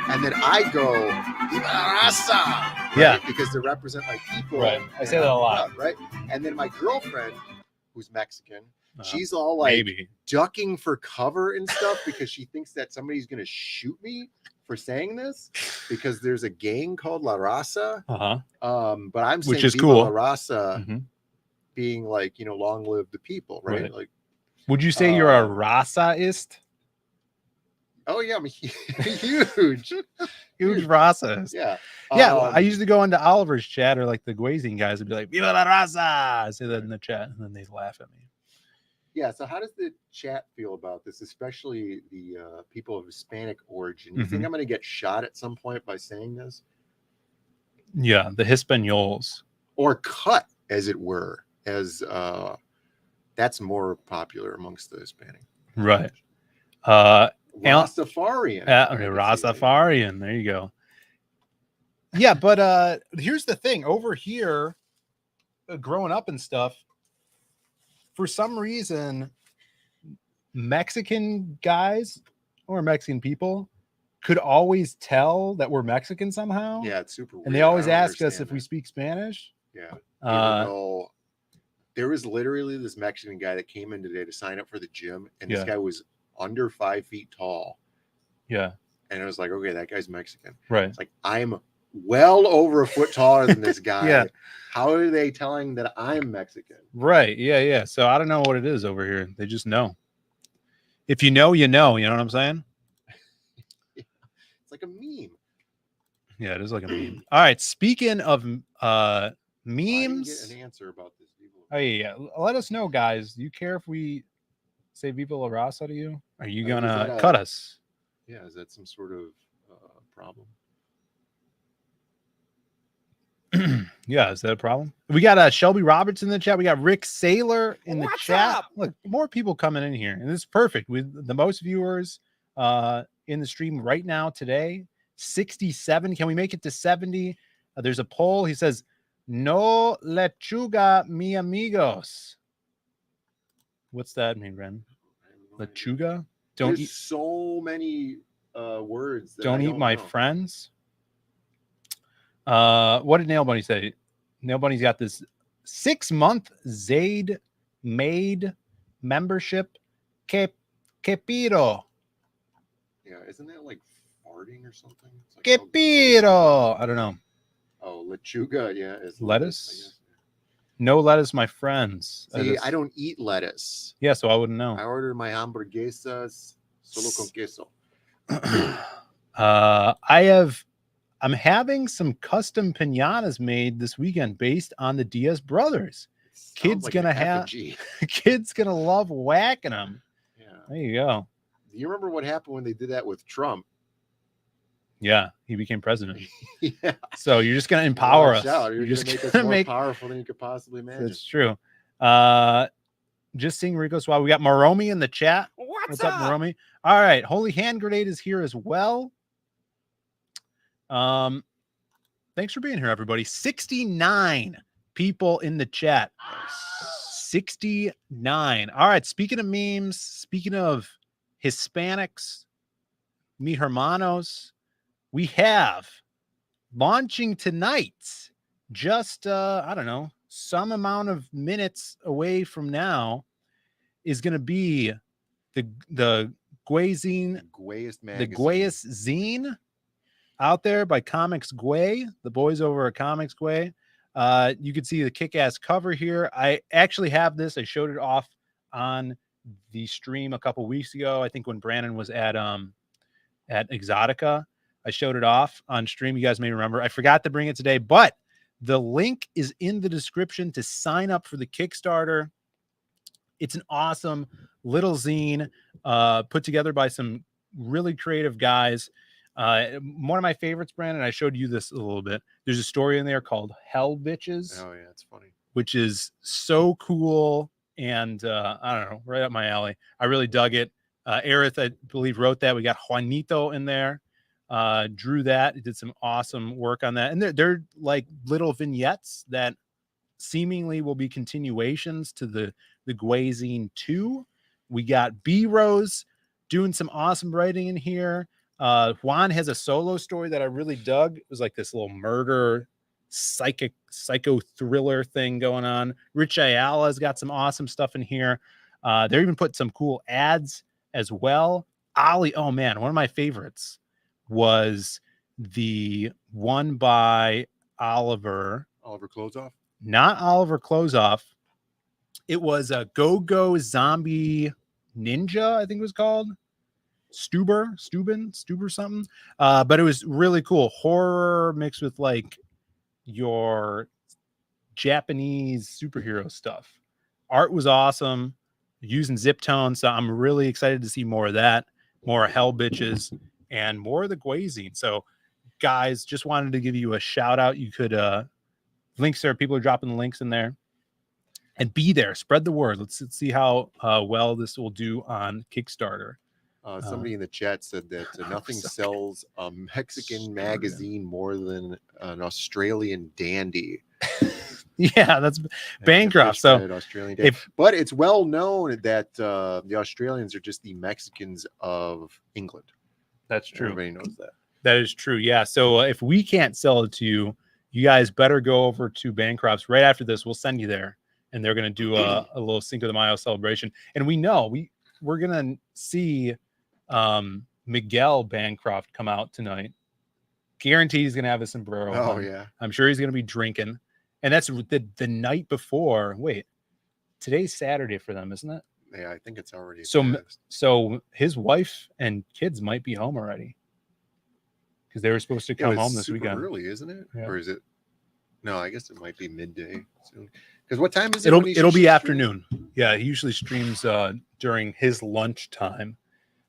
And then I go, Viva la raza! Right? Yeah. Because they represent my people. Right. I say that a lot. Right. And then my girlfriend, who's Mexican, she's all like ducking for cover and stuff because she thinks that somebody's gonna shoot me for saying this because there's a gang called La Raza. But I'm saying which is Viva cool. La Raza being like, long live the people, right? Like, would you say you're a Rasaist? Oh yeah, I'm huge Rasaist. Yeah. Yeah. I usually go into Oliver's chat or like the Glazine guys would be like, Viva la Raza. I say that in the chat and then they laugh at me. Yeah. So how does the chat feel about this, especially the people of Hispanic origin? You think I'm going to get shot at some point by saying this? Yeah, the Hispaniols. Or cut, as it were, as that's more popular amongst the Hispanic. Right. Rastafarian. Rastafarian. There you go. Yeah, but here's the thing. Over here, growing up and stuff, for some reason, Mexican guys or Mexican people could always tell that we're Mexican somehow. Yeah, it's super weird. And they always ask us if we speak Spanish. Yeah. There was literally this Mexican guy that came in today to sign up for the gym, and this guy was under 5 feet tall. Yeah. And I was like, okay, that guy's Mexican. Right. It's like, I'm well over a foot taller than this guy. Yeah. How are they telling that I'm Mexican? Right. Yeah. Yeah. So I don't know what it is over here. They just know. If you know, you know. You know what I'm saying? It's like a meme. Yeah, it is like a meme. All right. Speaking of memes. I didn't get an answer about this. Oh, yeah. Let us know, guys. Do you care if we say Viva La Raza to you? Are you going to cut us? Yeah. Is that some sort of problem? Yeah. Is that a problem? We got Shelby Roberts in the chat. We got Rick Saylor in the chat. Up? Look, more people coming in here. And this is perfect. With the most viewers in the stream right now today, 67. Can we make it to 70? There's a poll. He says, no lechuga, mi amigos. What's that mean, Ren? Lechuga? Don't There's so many words. That don't I eat my know. friends. What did Nail Bunny say? Nail Bunny's got this 6-month Zaid Maid membership. Kepiro. Yeah, isn't that like farting or something? It's like Kepiro. I don't know. Oh, lechuga, yeah. Is lettuce? No lettuce, my friends. See, I don't eat lettuce. Yeah, so I wouldn't know. I ordered my hamburguesas solo con queso. I'm having some custom pinatas made this weekend based on the DIAZ brothers. Kid's like gonna an have effigy. kid's gonna love whacking them. Yeah. There you go. Do you remember what happened when they did that with Trump? Yeah, he became president. Yeah. So you're just gonna empower Watch us. out. You're just make us gonna more make powerful than you could possibly imagine. That's true. Just seeing Rico's while we got Maromi in the chat. What's up, Maromi? All right, Holy Hand Grenade is here as well. Thanks for being here, everybody. 69 people in the chat. 69. All right, speaking of memes, speaking of Hispanics, mi hermanos, we have launching tonight, just I don't know, some amount of minutes away from now, is going to be the Glazine, the Gwayest zine out there by Comics Gway, the boys over at Comics Gway. You can see the kick-ass cover here. I actually have this. I showed it off on the stream a couple weeks ago. I think when Brandon was at Exotica, I showed it off on stream. You guys may remember. I forgot to bring it today, but the link is in the description to sign up for the Kickstarter. It's an awesome little zine put together by some really creative guys. One of my favorites, Brandon, I showed you this a little bit. There's a story in there called Hell Bitches. Oh, yeah, it's funny. Which is so cool. And I don't know, right up my alley. I really dug it. Aerith, I believe, wrote that. We got Juanito in there. Drew that. He did some awesome work on that. And they're like little vignettes that seemingly will be continuations to the Glazine 2. We got B-Rose doing some awesome writing in here. Juan has a solo story that I really dug. It was like this little murder psycho thriller thing going on. Rich Ayala's got some awesome stuff in here. They're even put some cool ads as well. Ollie, oh man, one of my favorites was the one by Oliver Closeoff. Not Oliver Closeoff. It was a Go-Go Zombie Ninja, I think it was called. Stuber something. But it was really cool. Horror mixed with like your Japanese superhero stuff. Art was awesome. Using zip tone, so I'm really excited to see more of that, more Hell Bitches, and more of the Glazine. So, guys, just wanted to give you a shout out. You could links there. People are dropping the links in there, and be there. Spread the word. Let's see how well this will do on Kickstarter. Somebody in the chat said that nothing sells a Mexican magazine more than an Australian dandy. Yeah, that's Bancroft. So but it's well known that the Australians are just the Mexicans of England. That's true. Everybody knows that. That is true. Yeah. So if we can't sell it to you, you guys better go over to Bancroft's right after this. We'll send you there, and they're going to do a little Cinco de Mayo celebration. And we know we're going to see Miguel Bancroft come out tonight. Guaranteed he's going to have a sombrero. Oh, yeah. I'm sure he's going to be drinking. And that's the night before. Wait, today's Saturday for them, isn't it? Yeah, I think it's already. So his wife and kids might be home already because they were supposed to come home this weekend. Early, isn't it? Yeah. Or is it? No, I guess it might be midday soon. Because what time is it? It'll be afternoon. Yeah, he usually streams during his lunch time.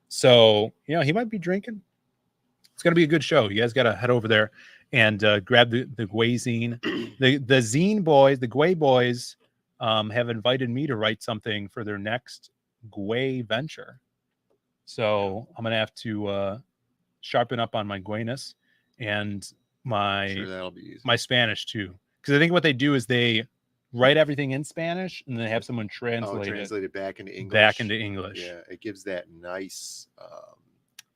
So he might be drinking. It's gonna be a good show. You guys got to head over there and grab the Glazine. The Zine boys, the Gway boys, have invited me to write something for their next Gway venture. So I'm gonna have to sharpen up on my Gwayness and my Spanish too. Because I think what they do is they write everything in Spanish and then have someone translate it back into English. Yeah, it gives that nice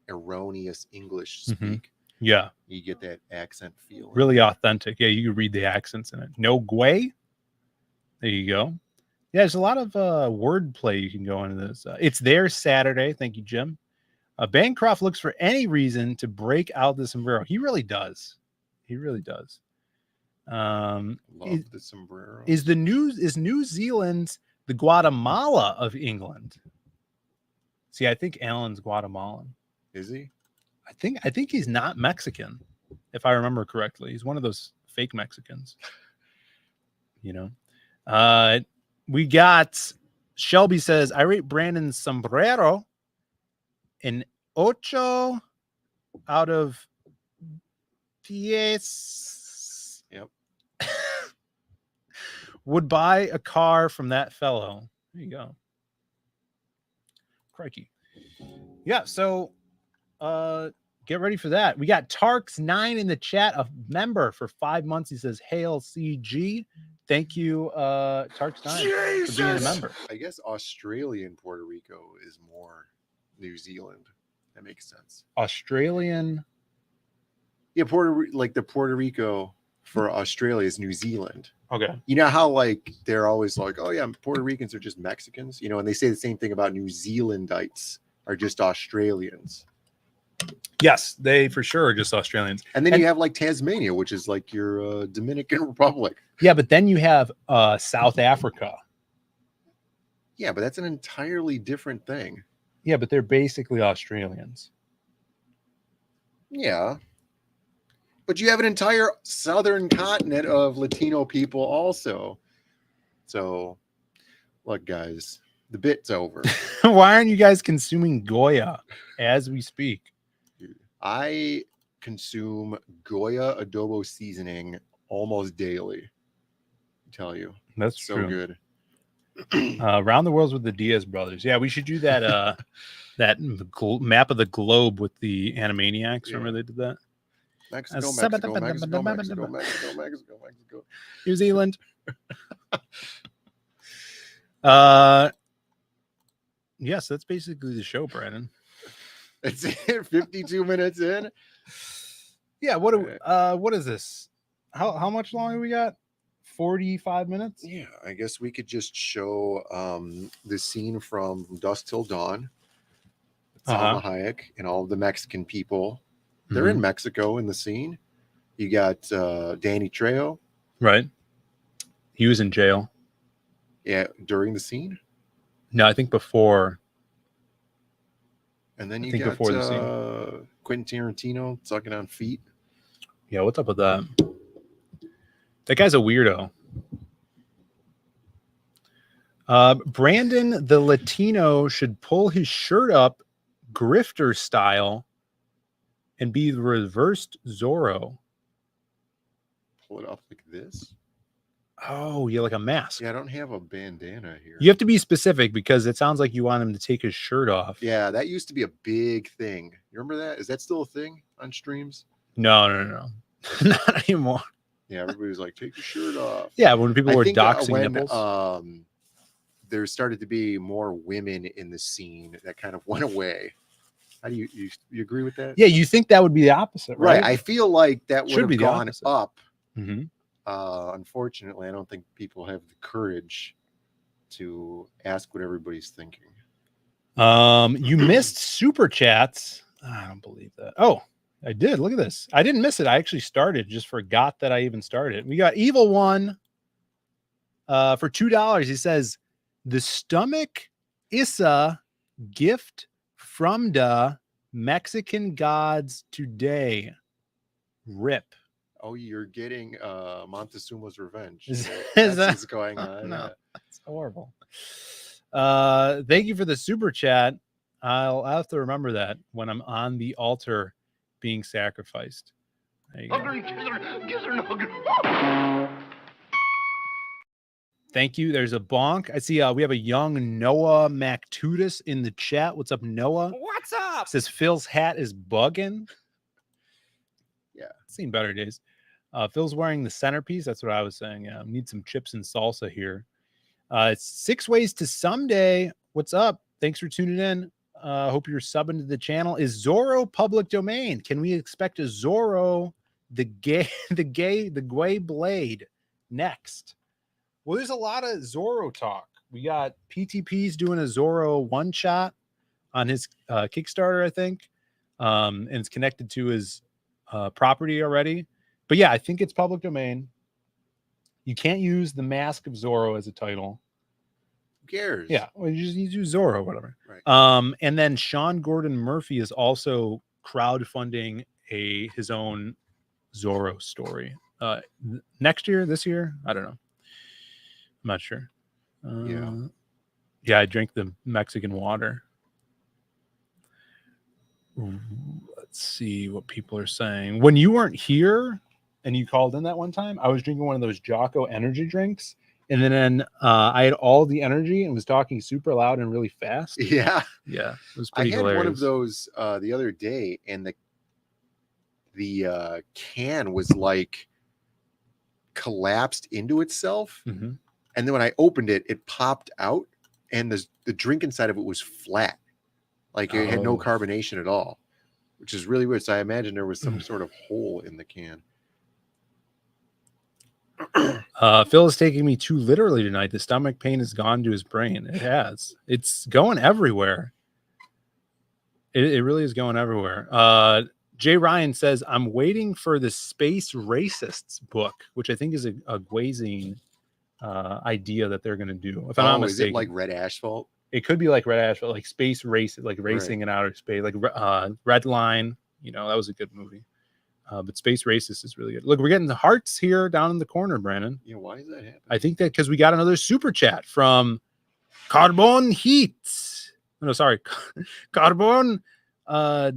erroneous English speak. Yeah. You get that accent feel. Really authentic. Yeah, you can read the accents in it. No Gway. There you go. Yeah, there's a lot of wordplay you can go into this. It's there Saturday. Thank you, Jim. Bancroft looks for any reason to break out the sombrero. He really does. He really does. Love the sombrero. Is New Zealand the Guatemala of England? See, I think Alan's Guatemalan. Is he? I think he's not Mexican, if I remember correctly. He's one of those fake Mexicans. We got Shelby says, I rate Brandon's sombrero an 8 out of 10. Yep. Would buy a car from that fellow. There you go. Crikey. Yeah, so get ready for that. We got Tarks9 in the chat, a member for 5 months. He says, Hail CG. Thank you, Tarks9, for being a member. I guess Australian Puerto Rico is more New Zealand. That makes sense. Australian. Yeah, like the Puerto Rico for Australia is New Zealand. Okay. You know how like they're always like, oh yeah, Puerto Ricans are just Mexicans, you know, and they say the same thing about New Zealandites are just Australians. Yes, they for sure are just Australians. And then you have like Tasmania, which is like your Dominican Republic. Yeah, but then you have South Africa. Yeah, but that's an entirely different thing. Yeah, but they're basically Australians. Yeah. But you have an entire southern continent of Latino people also. So, look, guys, the bit's over. Why aren't you guys consuming Goya as we speak? I consume Goya adobo seasoning almost daily. I tell you. That's so true. Good. Around the World with the Diaz brothers. Yeah, we should do that that map of the globe with the Animaniacs. Remember they did that? Mexico. New Zealand. Yes, that's basically the show, Brandon. That's it. 52 minutes in. Yeah. What is this? How much longer we got? 45 minutes. Yeah, I guess we could just show the scene from Dusk Till Dawn. Salma Hayek and all of the Mexican people. They're in Mexico in the scene. You got Danny Trejo. Right. He was in jail. Yeah, during the scene. No, I think before. And then you got before the scene. Quentin Tarantino sucking on feet. Yeah, what's up with that? That guy's a weirdo. Brandon, the Latino, should pull his shirt up grifter style and be the reversed Zorro. Pull it up like this. Oh, yeah, like a mask. Yeah, I don't have a bandana here. You have to be specific because it sounds like you want him to take his shirt off. Yeah, that used to be a big thing. You remember that? Is that still a thing on streams? No. Not anymore. Yeah, everybody was like, take your shirt off. Yeah, when people were doxing nipples. There started to be more women in the scene that kind of went away. How do you agree with that? Yeah, you think that would be the opposite, right? I feel like that would have gone up. Mm-hmm. Unfortunately, I don't think people have the courage to ask what everybody's thinking. You missed super chats. I don't believe that. Oh, I did. Look at this. I didn't miss it. I actually started. Just forgot that I even started. We got Evil One for $2. He says, the stomach is a gift from the Mexican gods today. Rip. Oh, you're getting Montezuma's revenge. Is That's that what's going on? No, that's horrible. Thank you for the super chat. I'll have to remember that when I'm on the altar being sacrificed. There you go. Thank you. There's a bonk. I see we have a young Noah Mactudis in the chat. What's up, Noah? What's up? It says Phil's hat is bugging. Yeah. Seen better days. Phil's wearing the centerpiece. That's what I was saying. Yeah, need some chips and salsa here. It's 6 ways to someday. What's up? Thanks for tuning in. Hope you're subbing to the channel. Is Zorro public domain? Can we expect a Zorro, the Gway Blade next? Well, there's a lot of Zorro talk. We got PTP's doing a Zorro one shot on his Kickstarter, I think. And it's connected to his property already. But yeah, I think it's public domain. You can't use the Mask of Zorro as a title. Who cares? Yeah, well, you just use Zorro, whatever. Right. And then Sean Gordon Murphy is also crowdfunding his own Zorro story. Next year, this year, I don't know. I'm not sure. Yeah. Yeah, I drank the Mexican water. Let's see what people are saying. When you weren't here and you called in that one time, I was drinking one of those Jocko energy drinks. And then I had all the energy and was talking super loud and really fast. Yeah. Yeah. It was I pretty had hilarious. one of those the other day, and the can was like collapsed into itself. Mm-hmm. And then when I opened it, it popped out, and the drink inside of it was flat. Like it had no carbonation at all, which is really weird. So I imagine there was some sort of hole in the can. Phil is taking me too literally tonight. The stomach pain has gone to his brain. It has. It's going everywhere. It really is going everywhere. Jay Ryan says, I'm waiting for the Space Racists book, which I think is a Glazine idea that they're going to do. If I'm not mistaken. Is it like Red Asphalt? It could be like Red Asphalt, like space race, like racing in outer space, like Red Line. You know, that was a good movie. But Space Racist is really good. Look, we're getting the hearts here down in the corner, Brandon. Yeah, why is that happening? I think that because we got another super chat from Carbon Heat. No, sorry, Carbon. Heart.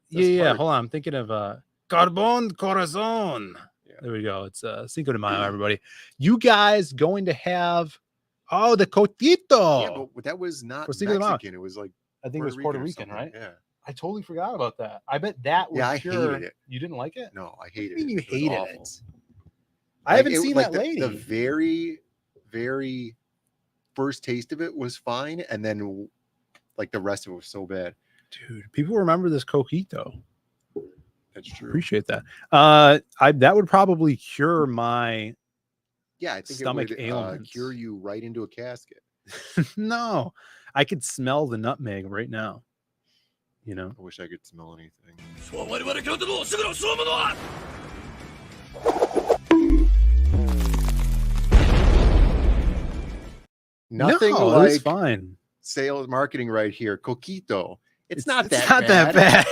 Yeah. Hold on, I'm thinking of Carbon Corazon. Yeah. There we go. It's Cinco de Mayo, everybody. You guys going to have the cotito? Yeah, but that was not Mexican. It was like I think it was Puerto Rican, right? Yeah. I totally forgot about that. I bet that was I hated it. You didn't like it? No, I hated it. You hated it. I haven't seen that lady. The very, very first taste of it was fine, and then like the rest of it was so bad. Dude, people remember this coquito. That's true. Appreciate that. That would probably cure my I think stomach it would ailments. cure you right into a casket. No, I could smell the nutmeg right now. You know, I wish I could smell anything. Nothing like it's fine. Sales marketing right here. Coquito. It's not that bad.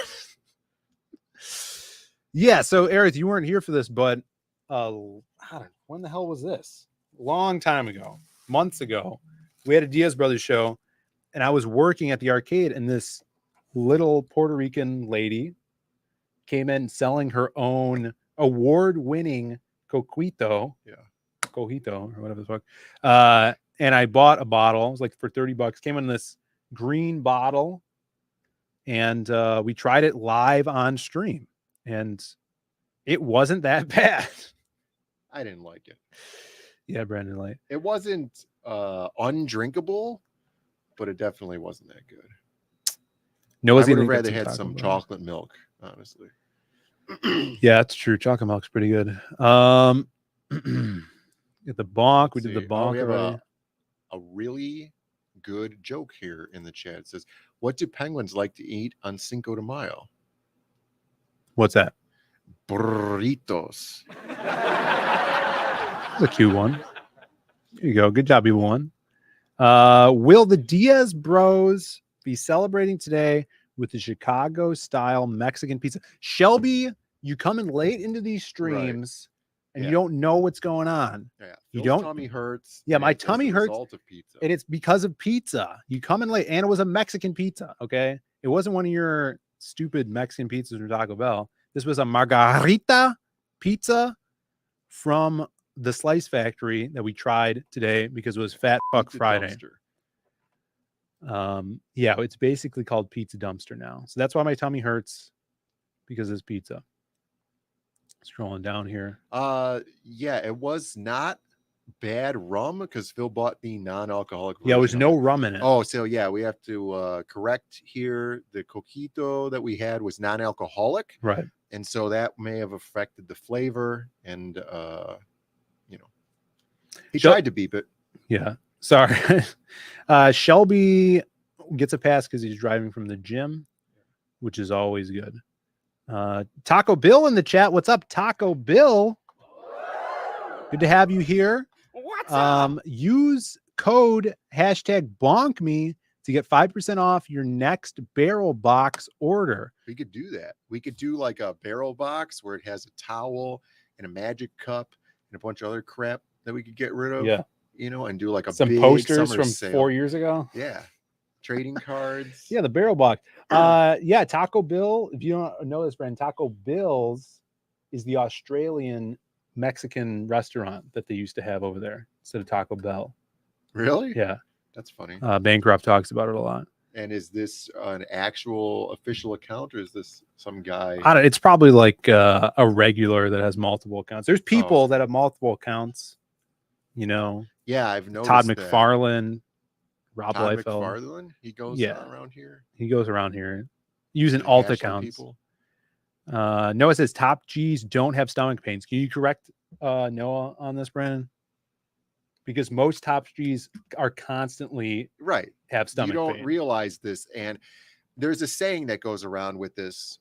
Yeah. So, Eric, you weren't here for this, but when the hell was this? Long time ago, months ago, we had a Diaz Brothers show, and I was working at the arcade, and this little Puerto Rican lady came in selling her own award-winning cojito or whatever the fuck. And I bought a bottle. It was like for $30. Came in this green bottle, and we tried it live on stream, and it wasn't that bad. I didn't like it. Yeah, Brandon Light. It wasn't undrinkable, but it definitely wasn't that good. No, I would have rather had some chocolate milk, honestly. Yeah, that's true. Chocolate milk's pretty good. Get the bonk. We did the bonk. We have already. a really good joke here in the chat. It says, what do penguins like to eat on Cinco de Mayo? What's that? Burritos. That's a cute one. There you go. Good job, you won. Will the Diaz Bros be celebrating today with the Chicago-style Mexican pizza? Shelby, you coming late into these streams, and you don't know what's going on. Yeah, you don't. Tummy hurts. Yeah, my tummy hurts, of pizza. and it's because of pizza. You come in late, and it was a Mexican pizza. Okay, it wasn't one of your stupid Mexican pizzas from Taco Bell. This was a margarita pizza from the Slice Factory that we tried today because it was Fat Fuck Friday. Yeah, it's basically called Pizza Dumpster now. So that's why my tummy hurts, because it's pizza. Scrolling down here. Yeah, it was not bad rum because Phil bought the non-alcoholic version. Yeah, there was no rum in it. Oh, so yeah, we have to correct here. The coquito that we had was non-alcoholic. Right. And so that may have affected the flavor, and he tried to beep it. Yeah. Sorry. Shelby gets a pass because he's driving from the gym, which is always good. Taco Bill in the chat. What's up, Taco Bill? Good to have you here. What's up? Use code #BonkMe to get 5% off your next barrel box order. We could do that. We could do like a barrel box where it has a towel and a magic cup and a bunch of other crap. that we could get rid of. Yeah. And do like a Some big posters summer from sale. 4 years ago. Yeah. Trading cards. Yeah, the barrel box. Yeah, Taco Bill. If you don't know this brand, Taco Bill's is the Australian Mexican restaurant that they used to have over there instead of Taco Bell. Really? Yeah. That's funny. Bancroft talks about it a lot. And is this an actual official account, or is this some guy? I don't, it's probably like a regular that has multiple accounts. There's people that have multiple accounts. Yeah, I've noticed Todd that. McFarlane, Rob Todd Liefeld. McFarlane? He goes around here. He goes around here using alt accounts. Noah says top G's don't have stomach pains. Can you correct Noah on this, Brandon? Because most top G's are constantly have stomach You don't pain. realize this, and there's a saying that goes around with this.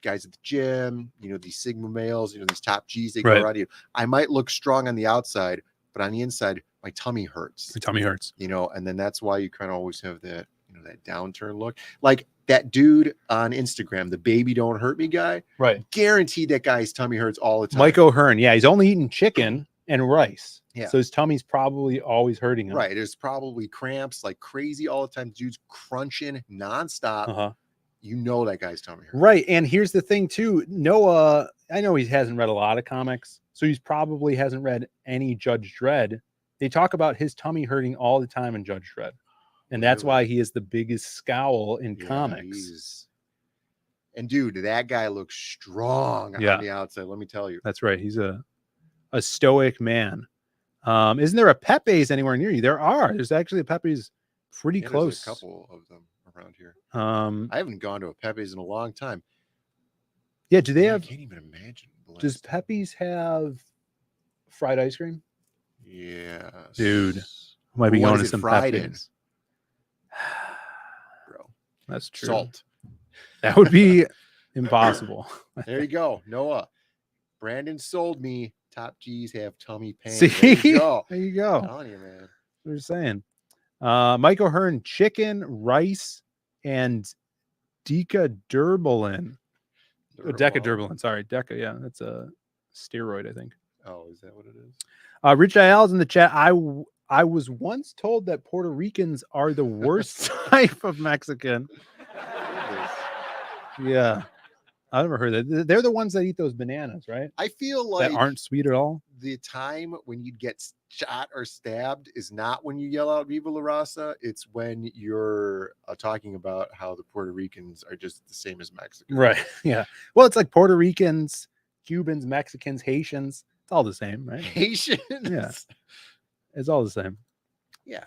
Guys at the gym, these Sigma males, these top G's, they go around you. I might look strong on the outside, but on the inside, my tummy hurts. My tummy hurts. And then that's why you kind of always have that, that downturn look. Like that dude on Instagram, the baby don't hurt me guy. Right. Guaranteed that guy's tummy hurts all the time. Mike O'Hearn. Yeah, he's only eating chicken and rice. Yeah. So his tummy's probably always hurting him. Right. There's probably cramps like crazy all the time. Dude's crunching nonstop. Uh-huh. That guy's tummy hurts. Right. And here's the thing too. Noah, I know he hasn't read a lot of comics, so he's probably hasn't read any Judge Dredd. They talk about his tummy hurting all the time in Judge Dredd. And that's why he is the biggest scowl in comics. And dude, that guy looks strong on the outside. Let me tell you. That's right. He's a stoic man. Isn't there a Pepe's anywhere near you? There's actually a Pepe's pretty close. There's a couple of them around here. I haven't gone to a Pepe's in a long time. Yeah, do they have? I can't even imagine. Does Pepe's have fried ice cream? Yeah, dude, I might be going to some Pepe's. Bro, that's true. Salt. That would be impossible. There you go, Noah. Brandon sold me. Top G's have tummy pain. See? There you go. There you go. I'm telling you, man. What you're saying. Mike O'Hearn, chicken, rice, and decadurbalin. Decadurbalin. Sorry, yeah, that's a steroid, I think. Oh, is that what it is? Rich IL's in the chat. I was once told that Puerto Ricans are the worst type of Mexican. Yeah. I never heard that. They're the ones that eat those bananas, right? I feel like that aren't sweet at all. The time when you'd get shot or stabbed is not when you yell out Viva La Raza. It's when you're talking about how the Puerto Ricans are just the same as Mexicans. Right. Yeah. Well, it's like Puerto Ricans, Cubans, Mexicans, Haitians. It's all the same, right? Haitians. Yeah. It's all the same. Yeah.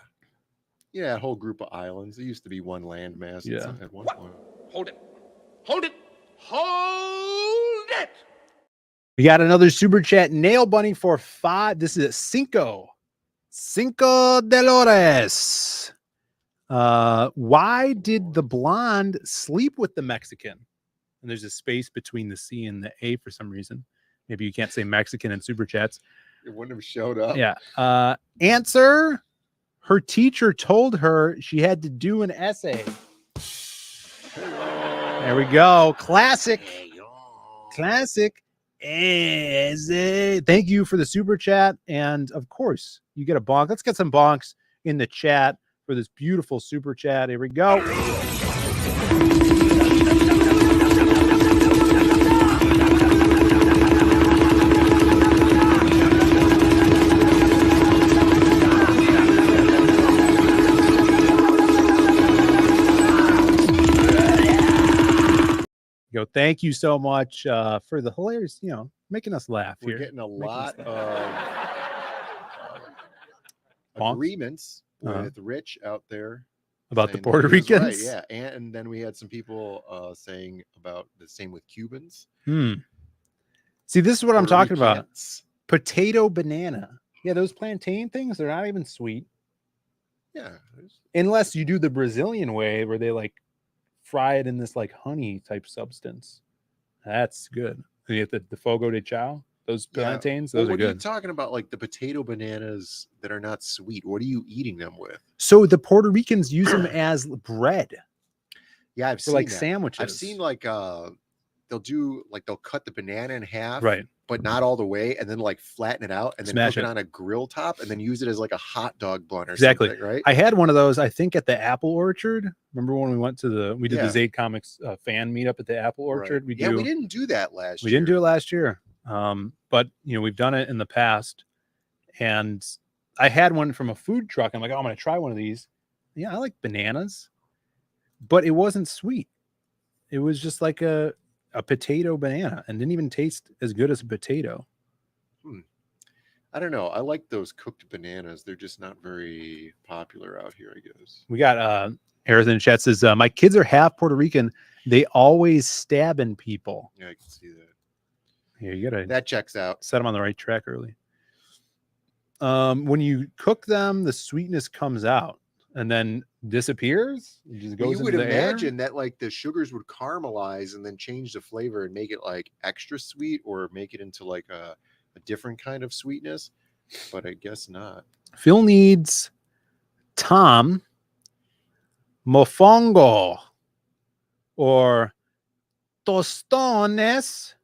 Yeah, a whole group of islands. There used to be one landmass at one point. Hold it. Hold it. Hold it. We got another super chat. Nail Bunny for 5. This is Cinco Dolores. Why did the blonde sleep with the Mexican? And there's a space between the C and the A for some reason. Maybe you can't say Mexican in super chats. It wouldn't have showed up. Yeah. Answer. Her teacher told her she had to do an essay. There we go. Classic. Thank you for the super chat. And of course, you get a bonk. Let's get some bonks in the chat for this beautiful super chat. Here we go. Thank you so much for the hilarious, making us laugh. We're getting a lot of agreements with Rich out there about the Puerto Ricans. Right, yeah, and then we had some people saying about the same with Cubans. See, this is what I'm talking about. Potato banana. Yeah, those plantain things, they're not even sweet. Yeah. Unless you do the Brazilian way where they like fry it in this like honey type substance. That's good. You get the fogo de chao, those plantains, those are good. What are you talking about? Like the potato bananas that are not sweet. What are you eating them with? So the Puerto Ricans use them as bread. Yeah, I've seen like that. sandwiches. I've seen like they'll cut the banana in half, right, but not all the way, and then like flatten it out and then Smash cook it it on a grill top and then use it as like a hot dog bun or Exactly. something, right? I had one of those, I think, at the Apple Orchard. Remember when we went to we did Yeah. the Zaid Comics fan meetup at the Apple Orchard? Right. We didn't do that last year. We didn't do it last year. But you know, we've done it in the past. And I had one from a food truck. I'm like, oh, I'm going to try one of these. Yeah, I like bananas, but it wasn't sweet. It was just like a potato banana and didn't even taste as good as a potato. I don't know. I like those cooked bananas. They're just not very popular out here, I guess. We got Harrison in the chat says, my kids are half Puerto Rican. They always stabbing people. Yeah, I can see that. Yeah, you gotta that checks out. Set them on the right track early. When you cook them, the sweetness comes out and then disappears. It just goes You would into the air. imagine that like the sugars would caramelize and then change the flavor and make it like extra sweet or make it into like a different kind of sweetness, but I guess not. Phil needs Tom Mofongo or tostones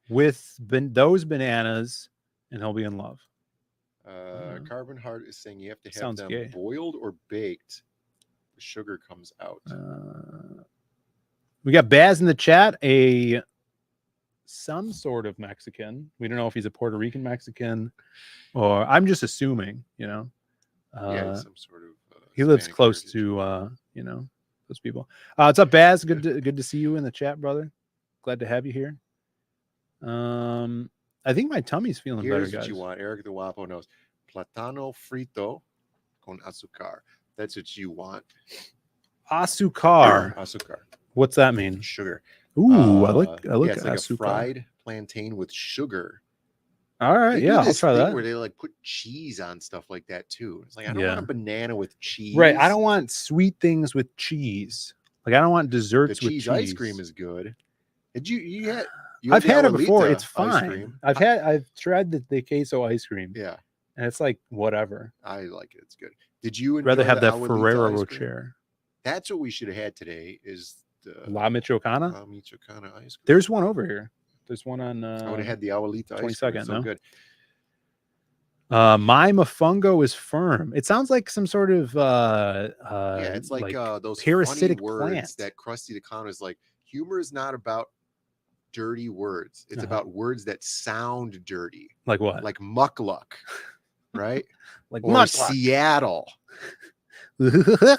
with those bananas, and he'll be in love. Carbon Heart is saying you have to have Sounds them gay. boiled or baked. The sugar comes out. We got Baz in the chat, some sort of Mexican. We don't know if he's a Puerto Rican Mexican, or I'm just assuming, you know. Yeah, some sort of. He lives Hispanic close heritage. to, you know, those people. What's up, Baz? Good to see you in the chat, brother. Glad to have you here. I think my tummy's feeling Here's better, what guys. you want. Eric the Wapo knows. Platano frito con azúcar. That's what you want. Azúcar. Azúcar. What's that mean? Sugar. Ooh, I look yeah, it's like azúcar. a fried plantain with sugar. All right, They do yeah, I'll this try thing that. Where they like put cheese on stuff like that too. It's like I don't Yeah. want a banana with cheese. Right, I don't want sweet things with cheese. Like I don't want The desserts cheese with ice cream is good. Did you had? You I've had the it before. Abuelita It's ice fine. cream. I've tried the queso ice cream. Yeah, and it's like whatever. I like it. It's good. Did you I'd rather enjoy have the that Abuelita Ferrero ice cream? Rocher. That's what we should have had today. Is the La Michoacana? La Michoacana ice cream. There's one over here. There's one on. I would have had the Abuelita ice 22nd, cream. So no? good. My mofongo is firm. It sounds like some sort of Yeah, it's like those parasitic funny words plant. that Krusty the Clown is like. Humor is not about dirty words. It's about words that sound dirty. Like what? Like muckluck, right? Like or muckluck. Seattle. Yeah,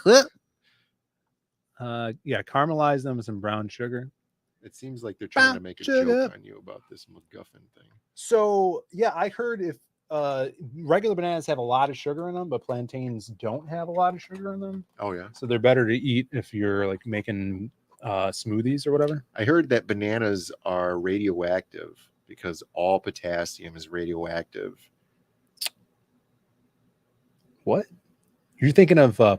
caramelize them with some brown sugar. It seems like they're trying to make a joke on you about this MacGuffin thing. So yeah, I heard if regular bananas have a lot of sugar in them, but plantains don't have a lot of sugar in them. Oh yeah. So they're better to eat if you're like making smoothies or whatever. I heard that bananas are radioactive because all potassium is radioactive. What? You're thinking of No,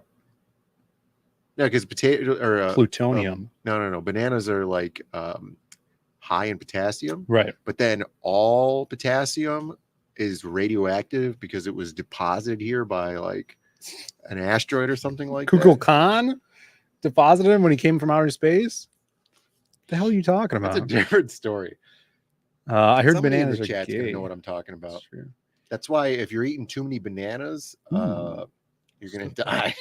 because potato or plutonium. No. Bananas are like high in potassium, Right. But then all potassium is radioactive because it was deposited here by like an asteroid or something like Kukulkan that. Khan deposited him when he came from outer space. What the hell are you talking about? That's a different story. I heard Somebody bananas in the are chat's gay. gonna know what I'm talking about. That's true. That's why if you're eating too many bananas, you're gonna die.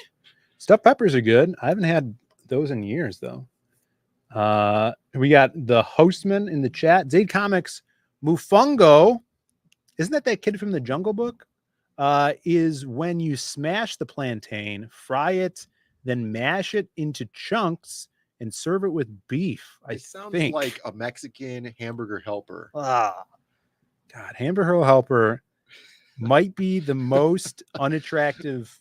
Stuffed peppers are good. I haven't had those in years though. We got the hostman in the chat. Zaid Comics Mufungo. Isn't that kid from the Jungle Book? Is when you smash the plantain, fry it, then mash it into chunks and serve it with beef. It sounds think. like a Mexican hamburger helper. God, Hamburger Helper might be the most unattractive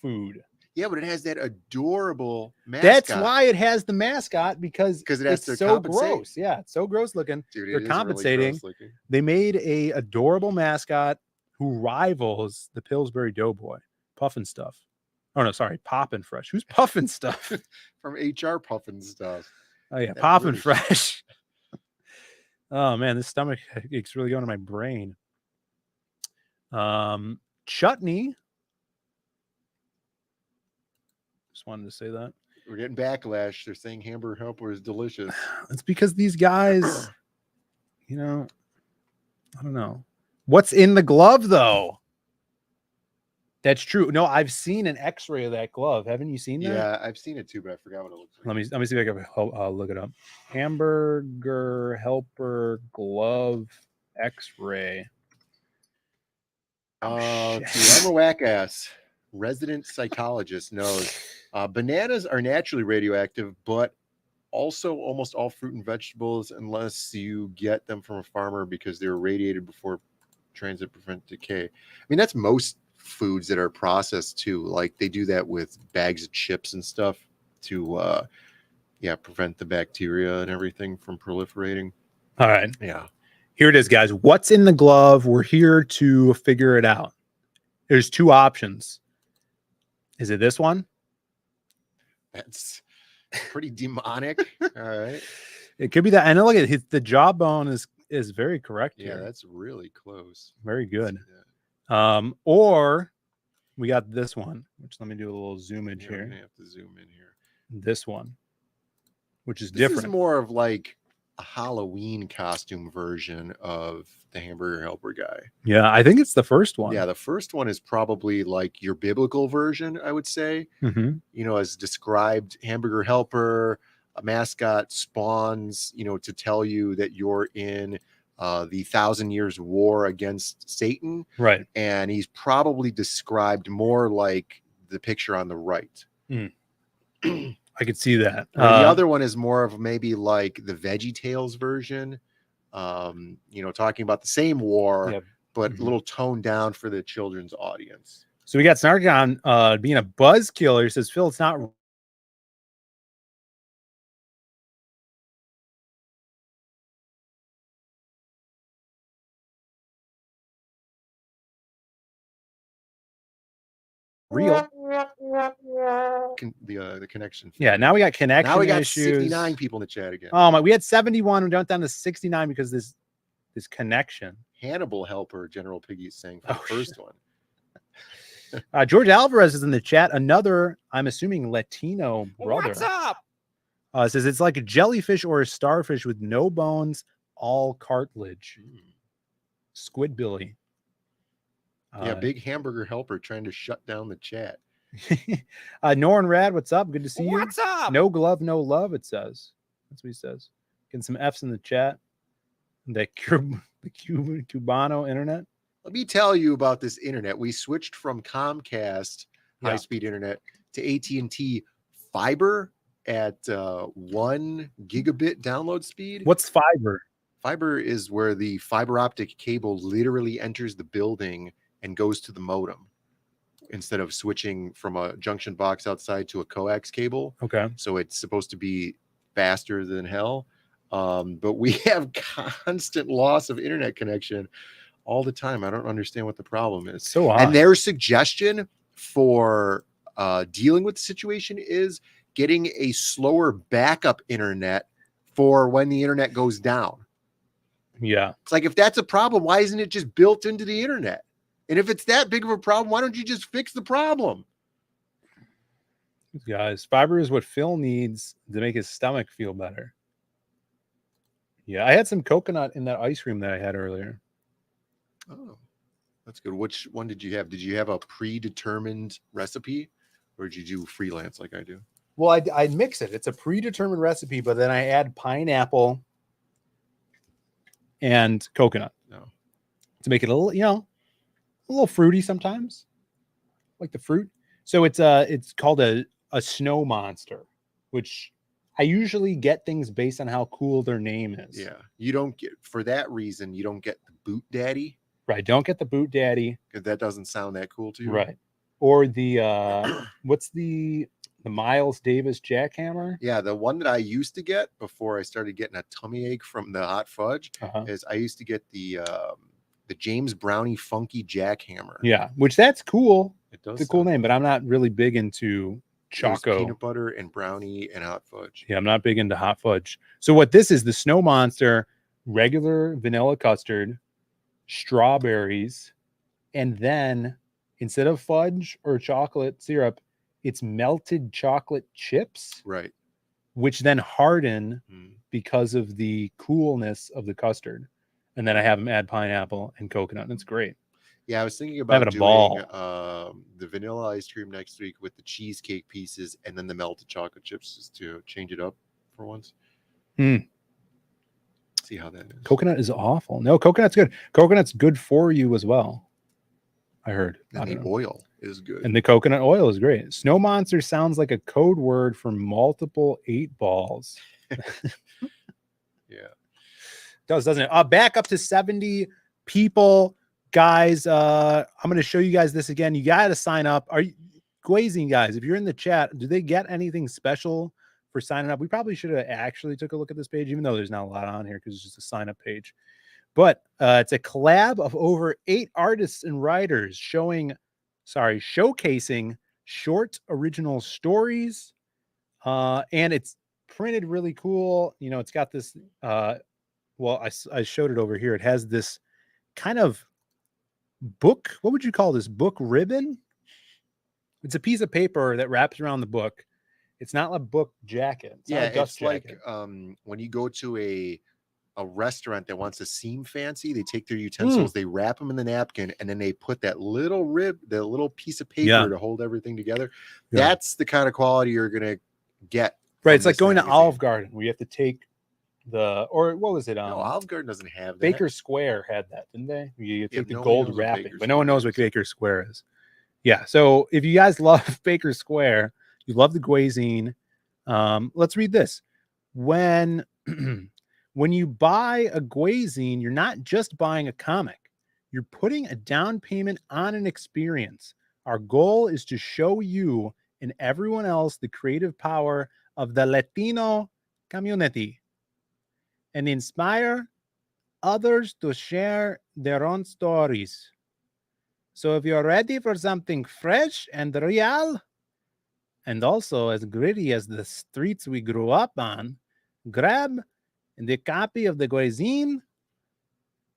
food. Yeah, but it has that adorable mascot. That's why it has the mascot because it has it's to so compensate. gross. Yeah, it's so gross looking. Dude, They're it is compensating. really gross looking. They made a adorable mascot who rivals the Pillsbury Doughboy, Puffin Stuff. Oh no, sorry, Poppin' Fresh. Who's Puffin Stuff? From HR Puffin Stuff. Oh yeah, That Poppin' British- Fresh. Oh man, this stomach ache's really going to my brain. Chutney. Just wanted to say that. We're getting backlash. They're saying hamburger helper is delicious. It's because these guys, you know, I don't know. What's in the glove, though? That's true. No, I've seen an X-ray of that glove. Haven't you seen that? Yeah, I've seen it too, but I forgot what it looks like. Let me see if I can look it up. Hamburger Helper glove X-ray. Emma Wackass, resident psychologist, knows bananas are naturally radioactive, but also almost all fruit and vegetables, unless you get them from a farmer because they were radiated before transit prevent decay. I mean, that's most foods that are processed too. Like they do that with bags of chips and stuff to prevent the bacteria and everything from proliferating. All right. Yeah. Here it is, guys. What's in the glove? We're here to figure it out. There's two options. Is it this one? That's pretty demonic. All right. It could be that. And look at the jawbone is very correct Yeah, here. that's really close. Very good. Or we got this one, which let me do a little zoomage here. We're gonna have to zoom in here. This one, which is This different. is more of like a Halloween costume version of the Hamburger Helper guy. Yeah, I think it's the first one. Yeah, the first one is probably like your biblical version, I would say. Mm-hmm. You know, as described, Hamburger Helper, a mascot spawns, you know, to tell you that you're in the 1,000 Years War against Satan. Right. And he's probably described more like the picture on the right. I could see that. The other one is more of maybe like the Veggie Tales version, you know, talking about the same war, but a little toned down for the children's audience. So we got Snarkon being a buzz killer. He says, Phil, it's not real. The connection. Yeah, now we got connection Now we got issues. 69 people in the chat again. Oh my, we had 71. We went down to 69 because this connection. Hannibal Helper, General Piggy is saying for the first one. George Alvarez is in the chat. Another, I'm assuming, Latino brother. What's up? Says it's like a jellyfish or a starfish with no bones, all cartilage. Squid Billy. Yeah, big Hamburger Helper trying to shut down the chat. Norin Rad, what's up? Good to see you. What's up? No glove, no love, it says. That's what he says. Getting some F's in the chat. The Cubano internet. Let me tell you about this internet. We switched from Comcast high-speed internet to AT&T fiber at 1 gigabit download speed. What's fiber? Fiber is where the fiber optic cable literally enters the building and goes to the modem instead of switching from a junction box outside to a coax cable. Okay. So it's supposed to be faster than hell. But we have constant loss of internet connection all the time. I don't understand what the problem is. So odd. And their suggestion for dealing with the situation is getting a slower backup internet for when the internet goes down. Yeah. It's like, if that's a problem, why isn't it just built into the internet? And if it's that big of a problem, why don't you just fix the problem? Guys, fiber is what Phil needs to make his stomach feel better. Yeah, I had some coconut in that ice cream that I had earlier. Oh, that's good. Which one did you have? Did you have a predetermined recipe, or did you do freelance like I do? Well, I'd mix it. It's a predetermined recipe, but then I add pineapple and coconut to make it a little, you know, a little fruity sometimes, like the fruit. So it's called a snow monster, which I usually get things based on how cool their name is. Yeah, you don't get, for that reason, you don't get the Boot Daddy. Right, don't get the Boot Daddy. Because that doesn't sound that cool to you. Right. Or the what's the Miles Davis jackhammer? Yeah, the one that I used to get before I started getting a tummy ache from the hot fudge is I used to get the James Brownie Funky Jackhammer. Yeah, which that's cool. It does. It's a cool name, but I'm not really big into Choco. Peanut butter and brownie and hot fudge. Yeah, I'm not big into hot fudge. So what this is, the Snow Monster, regular vanilla custard, strawberries, and then instead of fudge or chocolate syrup, it's melted chocolate chips. Right. Which then harden because of the coolness of the custard. and then I have them add pineapple and coconut, and it's great. Yeah, I was thinking Having about a doing ball. the vanilla ice cream next week with the cheesecake pieces and then the melted chocolate chips just to change it up for once. Mm. See how that is. Coconut is awful. No, coconut's good. Coconut's good for you as well. I heard. And the oil is good. And the coconut oil is great. Snow monster sounds like a code word for multiple 8 balls. Yeah. Doesn't it? Back up to 70 people. Guys, I'm going to show you guys this again. You got to sign up. Are you Glazine guys? If you're in the chat, do they get anything special for signing up? We probably should have actually took a look at this page, even though there's not a lot on here because it's just a sign up page. But it's a collab of over 8 artists and writers showcasing short original stories. And it's printed really cool. You know, it's got this, well, I showed it over here. It has this kind of book. What would you call this? Book ribbon? It's a piece of paper that wraps around the book. It's not a book jacket. It's like when you go to a restaurant that wants to seem fancy, they take their utensils, they wrap them in the napkin, and then they put that little piece of paper to hold everything together. Yeah. That's the kind of quality you're gonna get. Right. It's like going to Olive Garden where you have to take what was it? No, Olive Garden doesn't have that. Baker Square had that, didn't they? You take the gold wrapping, but no one knows what Baker Square is. Yeah. So if you guys love Baker Square, you love the Glazine. Let's read this. When you buy a Glazine, you're not just buying a comic. You're putting a down payment on an experience. Our goal is to show you and everyone else the creative power of the Latino community and inspire others to share their own stories. So if you're ready for something fresh and real, and also as gritty as the streets we grew up on, grab the copy of the Glazine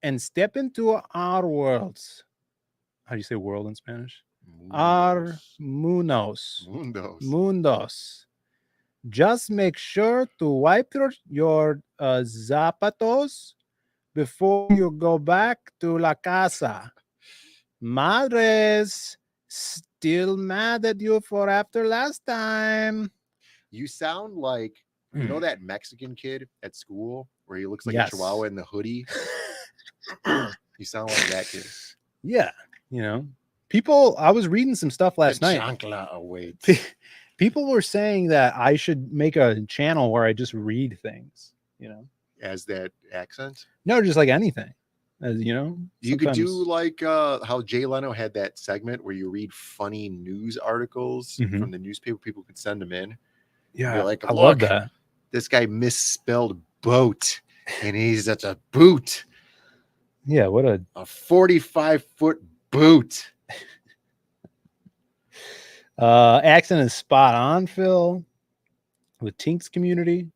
and step into our worlds. How do you say world in Spanish? Our mundos. Just make sure to wipe your zapatos before you go back to la casa. Madres still mad at you for after last time. You sound like, you know, that Mexican kid at school where he looks like a chihuahua in the hoodie? You sound like that kid. Yeah. You know, people, I was reading some stuff last night. Chancla awaits. People were saying that I should make a channel where I just read things, you know, as that accent. No, just like anything, you know. You could do like how Jay Leno had that segment where you read funny news articles from the newspaper. People could send them in. Yeah, like, I love that. This guy misspelled boat, and that's a boot. Yeah, what a 45-foot boot. Accent is spot on, Phil. The Tinks community.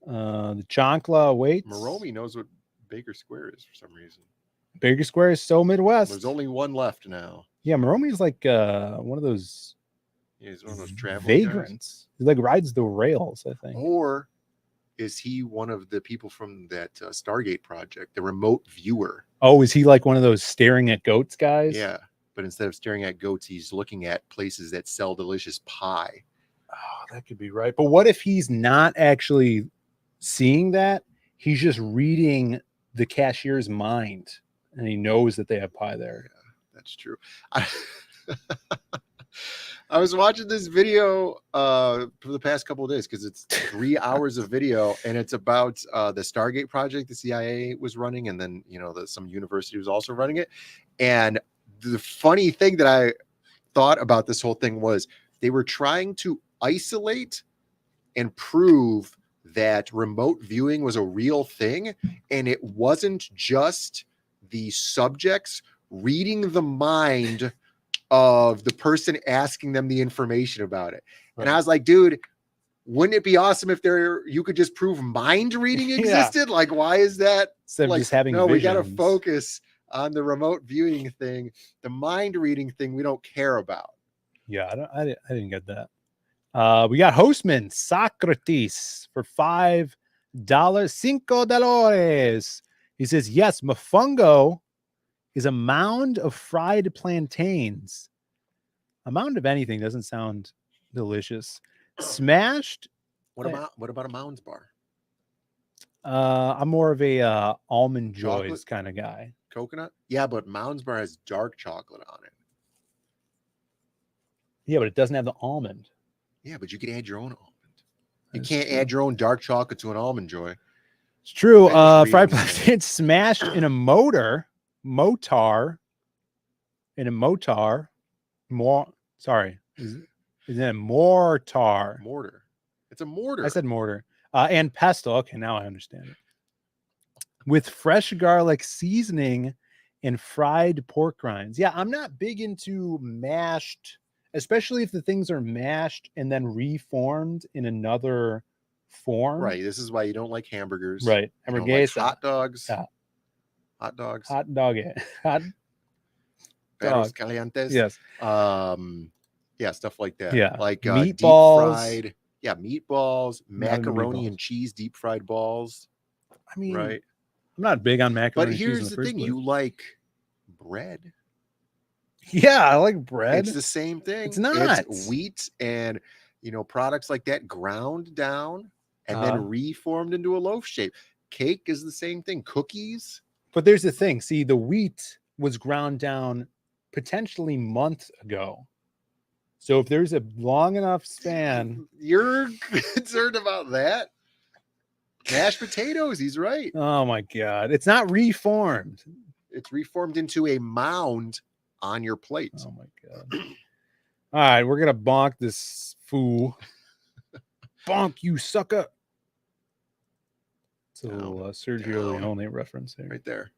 The Chancla waits. Maromi knows what Baker Square is for some reason. Baker Square is so Midwest. There's only one left now. Yeah, Maromi is like one of those. Yeah, he's one of those travel vagrants. He like rides the rails, I think. Or is he one of the people from that Stargate project, the remote viewer? Oh, is he like one of those staring at goats guys? Yeah. But instead of staring at goats, he's looking at places that sell delicious pie. Oh, that could be right. But what if he's not actually seeing that? He's just reading the cashier's mind, and he knows that they have pie there. Yeah, that's true. I was watching this video for the past couple of days because it's 3 hours of video, and it's about the Stargate project the CIA was running, and then some university was also running it. And the funny thing that I thought about this whole thing was they were trying to isolate and prove that remote viewing was a real thing, and it wasn't just the subjects reading the mind of the person asking them the information about it. Right. And I was like, dude, wouldn't it be awesome if you could just prove mind reading existed? Yeah. Like, why is that? Instead of just having visions. We got to focus on the remote viewing thing. The mind reading thing we don't care about. Yeah, I didn't get that. We got Hostman Socrates for $5. $5. He says, yes, mofongo is a mound of fried plantains. A mound of anything doesn't sound delicious. Smashed. What about a Mounds bar? I'm more of a almond joys Chocolate? kind of guy. Coconut? Yeah, but Mounds bar has dark chocolate on it. Yeah, but it doesn't have the almond. Yeah, but you can add your own almond. You That's can't true. add your own dark chocolate to an almond joy. It's true. Finish Fried reading. plantains smashed in a motor. Sorry. Is it a mortar? Mortar. It's a mortar. I said mortar. And pestle. Okay, now I understand it. With fresh garlic seasoning and fried pork rinds. Yeah, I'm not big into mashed, especially if the things are mashed and then reformed in another form. Right. This is why you don't like hamburgers. Right. You don't like Hamburguesa. hot dogs. Yeah. Hot dogs. Hot dog. Hot Perros dog. calientes. Yes. Yeah, stuff like that. Yeah. Like Meatballs. deep fried. Yeah, meatballs, Not into macaroni meatballs. and cheese deep fried balls. I mean, Right. I'm not big on macaroni But and cheese here's in the the first thing: place. you like bread. Yeah, I like bread. It's the same thing. It's not. It's wheat and products like that ground down and then reformed into a loaf shape. Cake is the same thing. Cookies. But there's the thing. See, the wheat was ground down potentially months ago. So if there's a long enough span. You're concerned about that? Mashed potatoes. He's right. Oh my God. It's not reformed. It's reformed into a mound on your plate. Oh my God. All right. We're going to bonk this fool. Bonk, you sucker. It's a little Sergio Leone reference here. Right there.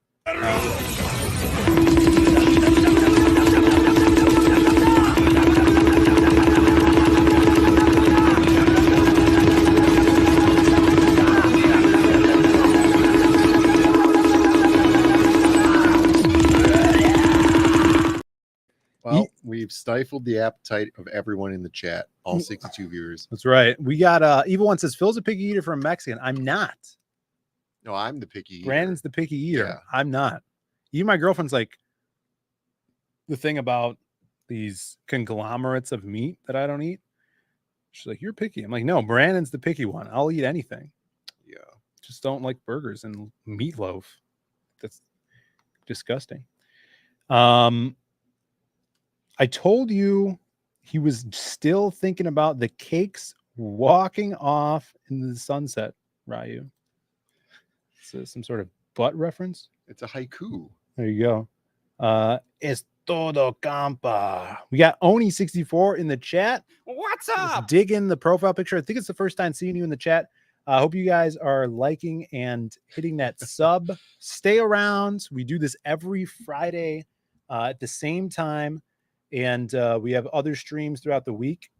Well, we've stifled the appetite of everyone in the chat, all 62 viewers. That's right. We got Evil One says Phil's a picky eater from Mexican. I'm not. No, I'm the picky eater. Brandon's the picky eater. Yeah. I'm not. Even my girlfriend's like, the thing about these conglomerates of meat that I don't eat. She's like, you're picky. I'm like, no, Brandon's the picky one. I'll eat anything. Yeah. Just don't like burgers and meatloaf. That's disgusting. I told you he was still thinking about the cakes walking off in the sunset, Ryu. It's some sort of butt reference. It's a haiku. There you go. Es todo campa. We got Oni64 in the chat. What's Let's dig in the profile picture. I think it's the first time seeing you in the chat. I hope you guys are liking and hitting that sub. Stay around. We do this every Friday at the same time. And we have other streams throughout the week.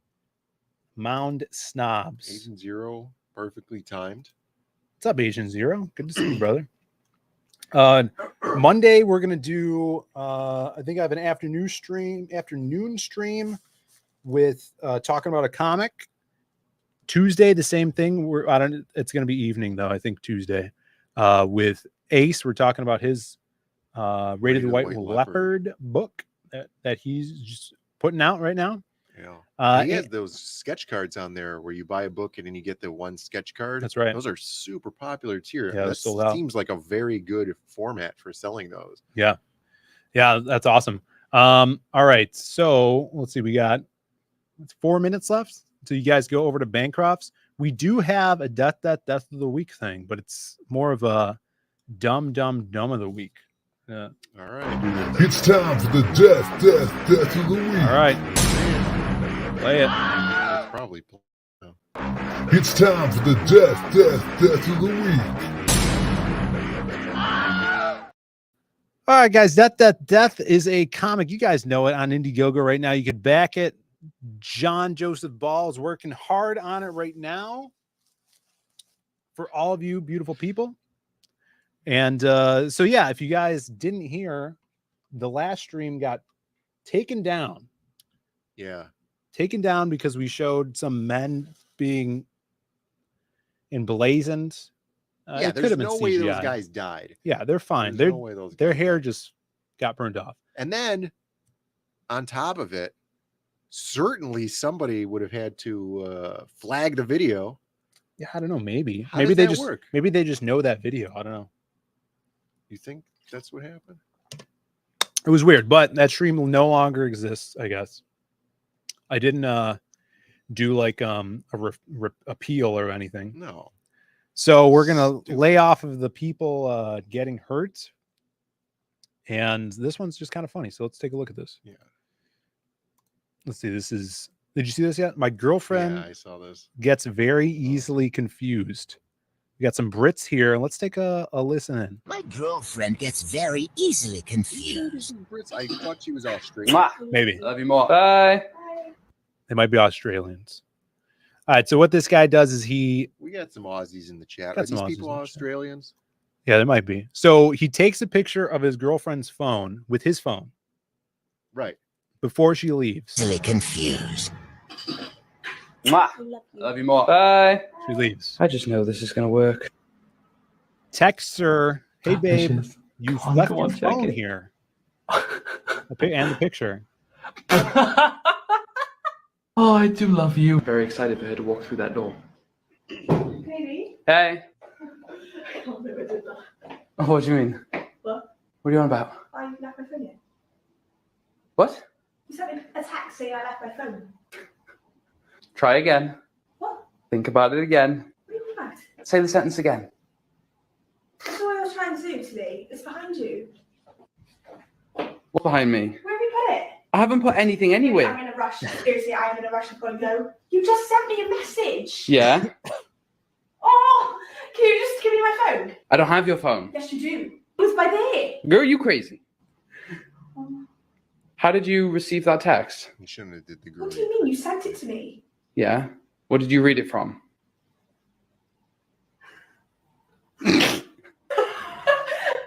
Mound Snobs. Asian Zero, perfectly timed. What's up, Asian Zero? Good to see you, brother. Monday, we're going to do, I think I have an afternoon stream with talking about a comic. Tuesday, the same thing. It's going to be evening, though, I think Tuesday. With Ace, we're talking about his Rated the White Leopard book that he's just putting out right now. Yeah. He has those sketch cards on there where you buy a book and then you get the one sketch card. That's right. Those are super popular tier. Yeah, that sold out. Seems like a very good format for selling those. Yeah. Yeah, that's awesome. All right. So let's see. We got 4 minutes left. So you guys go over to Bancroft's. We do have a death of the week thing, but it's more of a dumb of the week. Yeah. All right. It's time for the death of the week. All right. Play it. It's probably. It's time for the death of the week. All right, guys. Death is a comic. You guys know it on Indiegogo right now. You could back it. John Joseph Ball is working hard on it right now for all of you beautiful people. And so, yeah, if you guys didn't hear, the last stream got taken down. Yeah. Taken down because we showed some men being emblazoned Yeah, it could there's have been no CGI. way those guys died. Yeah, they're fine. There's no way those Their guys hair died. just got burned off. And then on top of it, certainly somebody would have had to flag the video. Yeah, I don't know. Maybe How maybe does they that just work? maybe they just know that video. I don't know. You think that's what happened? It was weird, but that stream no longer exists. I guess I didn't do like a appeal or anything. No. So we're gonna lay off of the people getting hurt, and this one's just kind of funny. So let's take a look at this. Yeah. Let's see. This is. Did you see this yet? My girlfriend Yeah, I saw this. gets very easily confused. We got some Brits here. Let's take a listen in. My girlfriend gets very easily confused. I thought she was Australian. Maybe. Love you more. Bye. They might be Australians. All right. So what this guy does is We got some Aussies in the chat. Got Are some these Aussies people in the chat. Australians? yeah, they might be. So he takes a picture of his girlfriend's phone with his phone Right. before she leaves. Easily confused. Mwah. Love you more. Bye. She leaves. I just know this is going to work. Texts her, hey babe, Patience. you've Come on, left come your on, check phone it. here. And the picture. Oh, I do love you. Very excited for her to walk through that door. Baby. Hey. I can't believe I did that. Oh, what do you mean? What? What are you on about? I left my phone here. What? You sent me a text saying I left my phone. Try again. What? Think about it again. What are you talking about? Say the sentence again. That's all I was trying to do today. It's behind you. What's behind me? Where have you put it? I haven't put anything anywhere. I'm in a rush. Seriously, I am in a rush. I've got to go. You just sent me a message. Yeah? Oh, can you just give me my phone? I don't have your phone. Yes, you do. It was by there. Girl, you crazy. How did you receive that text? You shouldn't have did the What do you mean? You sent it to me. Yeah? What did you read it from?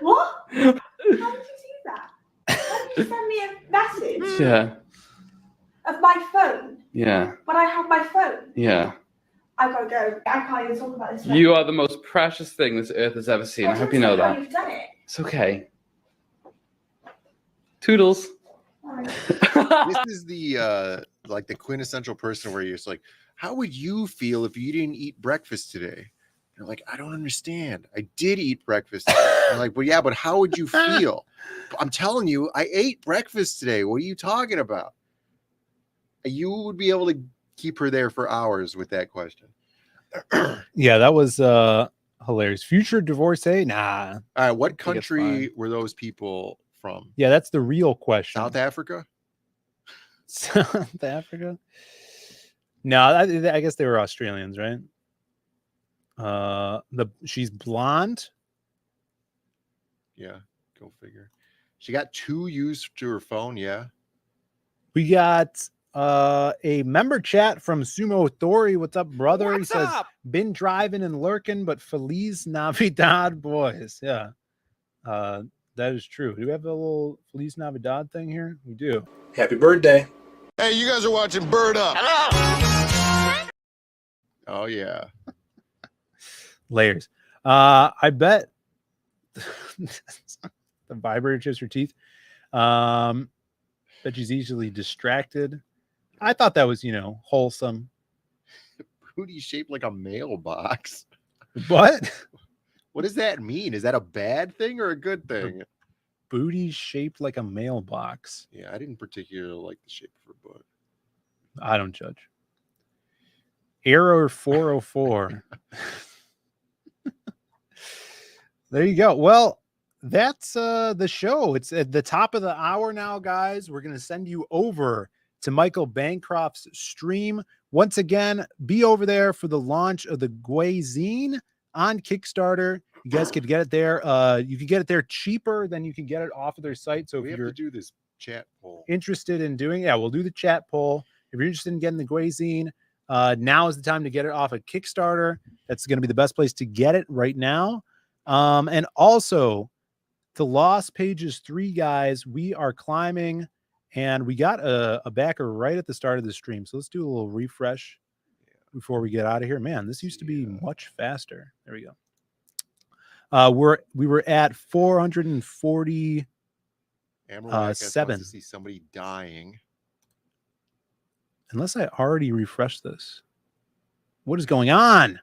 What? How did you do that? How did you send me a message Yeah. of my phone Yeah. when I have my phone? Yeah. I've got to go. I can't even talk about this. You are the most precious thing this earth has ever seen. I hope you know that. You've done it. It's okay. Toodles. This is the like the quintessential person where you're just like, how would you feel if you didn't eat breakfast today? You're like, I don't understand. I did eat breakfast. I'm like, well, yeah, but how would you feel? I'm telling you, I ate breakfast today. What are you talking about? You would be able to keep her there for hours with that question. Yeah, that was hilarious. Future divorcee? Nah. All right, what I think it's country fine. were those people from? Yeah, that's the real question. South Africa? South Africa? No, I guess they were Australians, right? She's blonde. Yeah, go figure. She got 2 used to her phone. Yeah. We got a member chat from Sumo Thori. What's up, brother? He says, been driving and lurking, but Feliz Navidad, boys. Yeah. That is true. Do we have a little Feliz Navidad thing here? We do. Happy birthday. Hey, you guys are watching Bird Up. Oh, yeah. Layers. I bet the vibrator chips her teeth. Bet she's easily distracted. I thought that was, wholesome. Booty shaped like a mailbox. What? What does that mean? Is that a bad thing or a good thing? Booty shaped like a mailbox. Yeah, I didn't particularly like the shape of her butt. I don't judge. Error 404. There you go. Well, that's the show. It's at the top of the hour now, guys. We're going to send you over to Michael Bancroft's stream. Once again, be over there for the launch of the Glazine on Kickstarter. You guys could get it there. You can get it there cheaper than you can get it off of their site. So We if have you're to do this chat poll. interested in doing, we'll do the chat poll. If you're interested in getting the Glazine, now is the time to get it off of Kickstarter. That's going to be the best place to get it right now. And also, the Lost Pages 3, guys, we are climbing, and we got a backer right at the start of the stream. So let's do a little refresh before we get out of here. Man, this used to be much faster. There we go. We were at 440. Wants seven. to see somebody dying. Unless I already refreshed this. What is going on?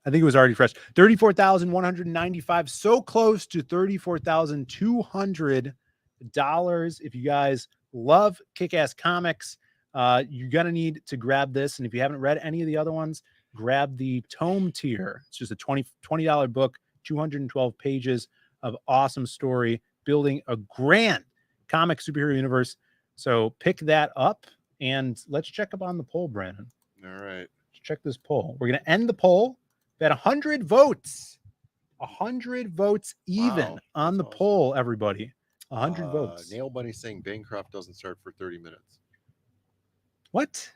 I think it was already fresh. 34,195. So close to $34,200. If you guys love Kick-Ass Comics, you're going to need to grab this. And if you haven't read any of the other ones, grab the Tome tier. It's just a $20 book, 212 pages of awesome story, building a grand comic superhero universe. So pick that up and let's check up on the poll, Brandon. All right. Let's check this poll. We're going to end the poll at 100 votes. 100 votes even on the poll, everybody. 100 votes. Nail Bunny saying Bancroft doesn't start for 30 minutes. What?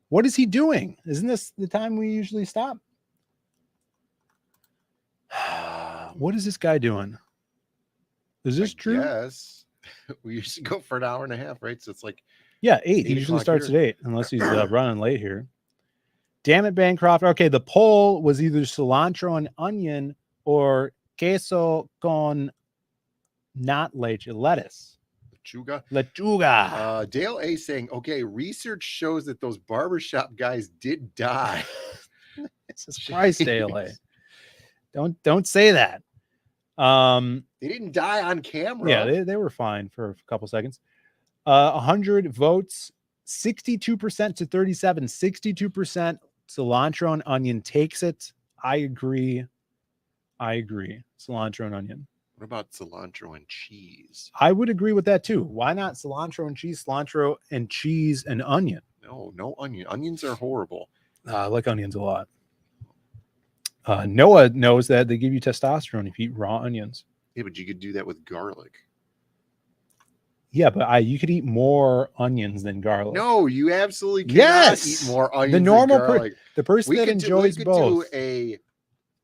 What is he doing? Isn't this the time we usually stop? What is this guy doing? Is this true? Yes. We usually go for an hour and a half, right? So it's like, yeah, 8. He usually starts here. at 8, unless he's running late here. Damn it, Bancroft. Okay, the poll was either cilantro and onion or queso con not leche, lettuce. Lechuga. Dale A saying, okay, research shows that those barbershop guys did die. Jesus Christ, Dale A. Don't say that. They didn't die on camera. Yeah, they were fine for a couple seconds. 100 votes, 62% to 37, 62% cilantro and onion takes it. I agree. Cilantro and onion. What about cilantro and cheese? I would agree with that too. Why not cilantro and cheese? Cilantro and cheese and onion. No onion. Onions are horrible. I like onions a lot. Noah knows that they give you testosterone if you eat raw onions. Yeah, but you could do that with garlic. Yeah, but you could eat more onions than garlic. No, you absolutely cannot eat more onions than garlic. The person that enjoys both. We could do a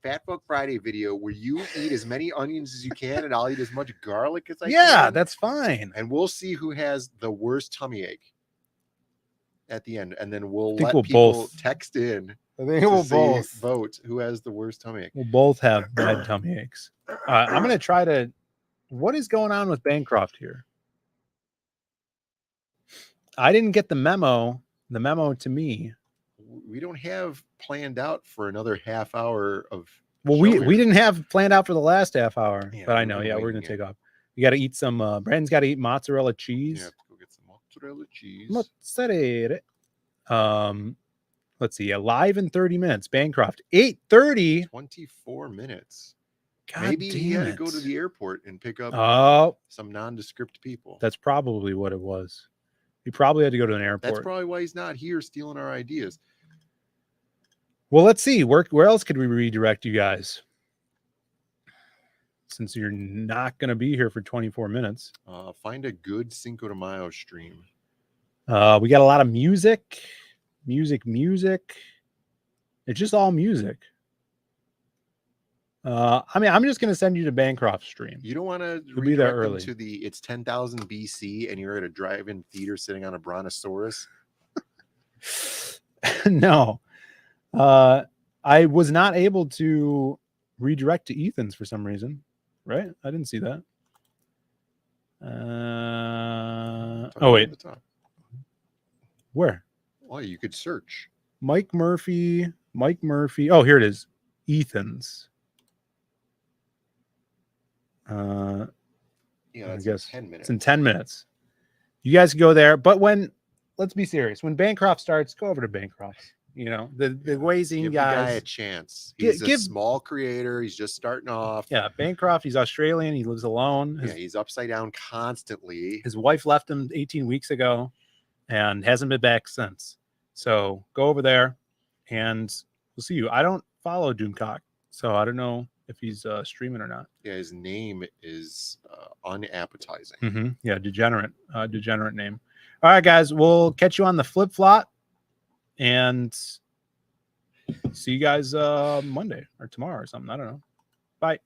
Fat Fuck Friday video where you eat as many onions as you can and I'll eat as much garlic as I can. Yeah, that's fine. And we'll see who has the worst tummy ache at the end. And then we'll let people text in. I think we'll both vote who has the worst tummy ache. We'll both have bad tummy aches. I'm going to try to. What is going on with Bancroft here? I didn't get the memo. The memo to me. We don't have planned out for another half hour of. Well, we didn't have planned out for the last half hour, yeah, but I know. Yeah, we're going to take off. You got to eat some. Brandon's got to eat mozzarella cheese. Yeah, go get some mozzarella cheese. Mozzarella. Let's see. Live in 30 minutes. Bancroft, 8:30. 24 minutes. God Maybe damn he had to it. go to the airport and pick up some nondescript people. That's probably what it was. He probably had to go to an airport. That's probably why he's not here stealing our ideas. Well, let's see. Where else could we redirect you guys? Since you're not going to be here for 24 minutes. Find a good Cinco de Mayo stream. We got a lot of music. Music. It's just all music. I'm just going to send you to Bancroft's stream. You don't want to be there early to it's 10,000 BC and you're at a drive-in theater sitting on a brontosaurus. No. I was not able to redirect to Ethan's for some reason. Right? I didn't see that. Oh, wait. Where? Well, you could search. Mike Murphy. Oh, here it is. Ethan's. Yeah, I that's guess 10 minutes. It's in 10 minutes. You guys can go there. But let's be serious. When Bancroft starts, go over to Bancroft. You know, the Glazine Give guys. the guy a chance. He's a small creator. He's just starting off. Yeah, Bancroft, he's Australian. He lives alone. He's upside down constantly. His wife left him 18 weeks ago and hasn't been back since. So go over there and we'll see you. I don't follow Doomcock, so I don't know if he's streaming or not. Yeah, his name is unappetizing. Mm-hmm. Yeah, degenerate name. All right, guys, we'll catch you on the flip flop and see you guys Monday or tomorrow or something. I don't know. Bye.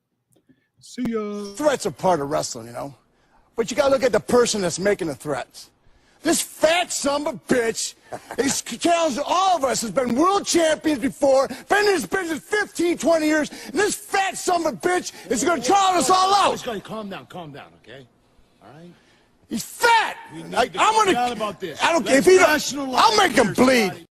See ya. Threats are part of wrestling, you know. But you gotta look at the person that's making the threats. This fat fat son of a bitch, he's challenged all of us, has been world champions before, been in this business 15, 20 years, and this fat son of a bitch is going to challenge us all out. Calm down, okay? All right? He's fat. I'm going to. About this. I don't care if he don't. I'll make him bleed.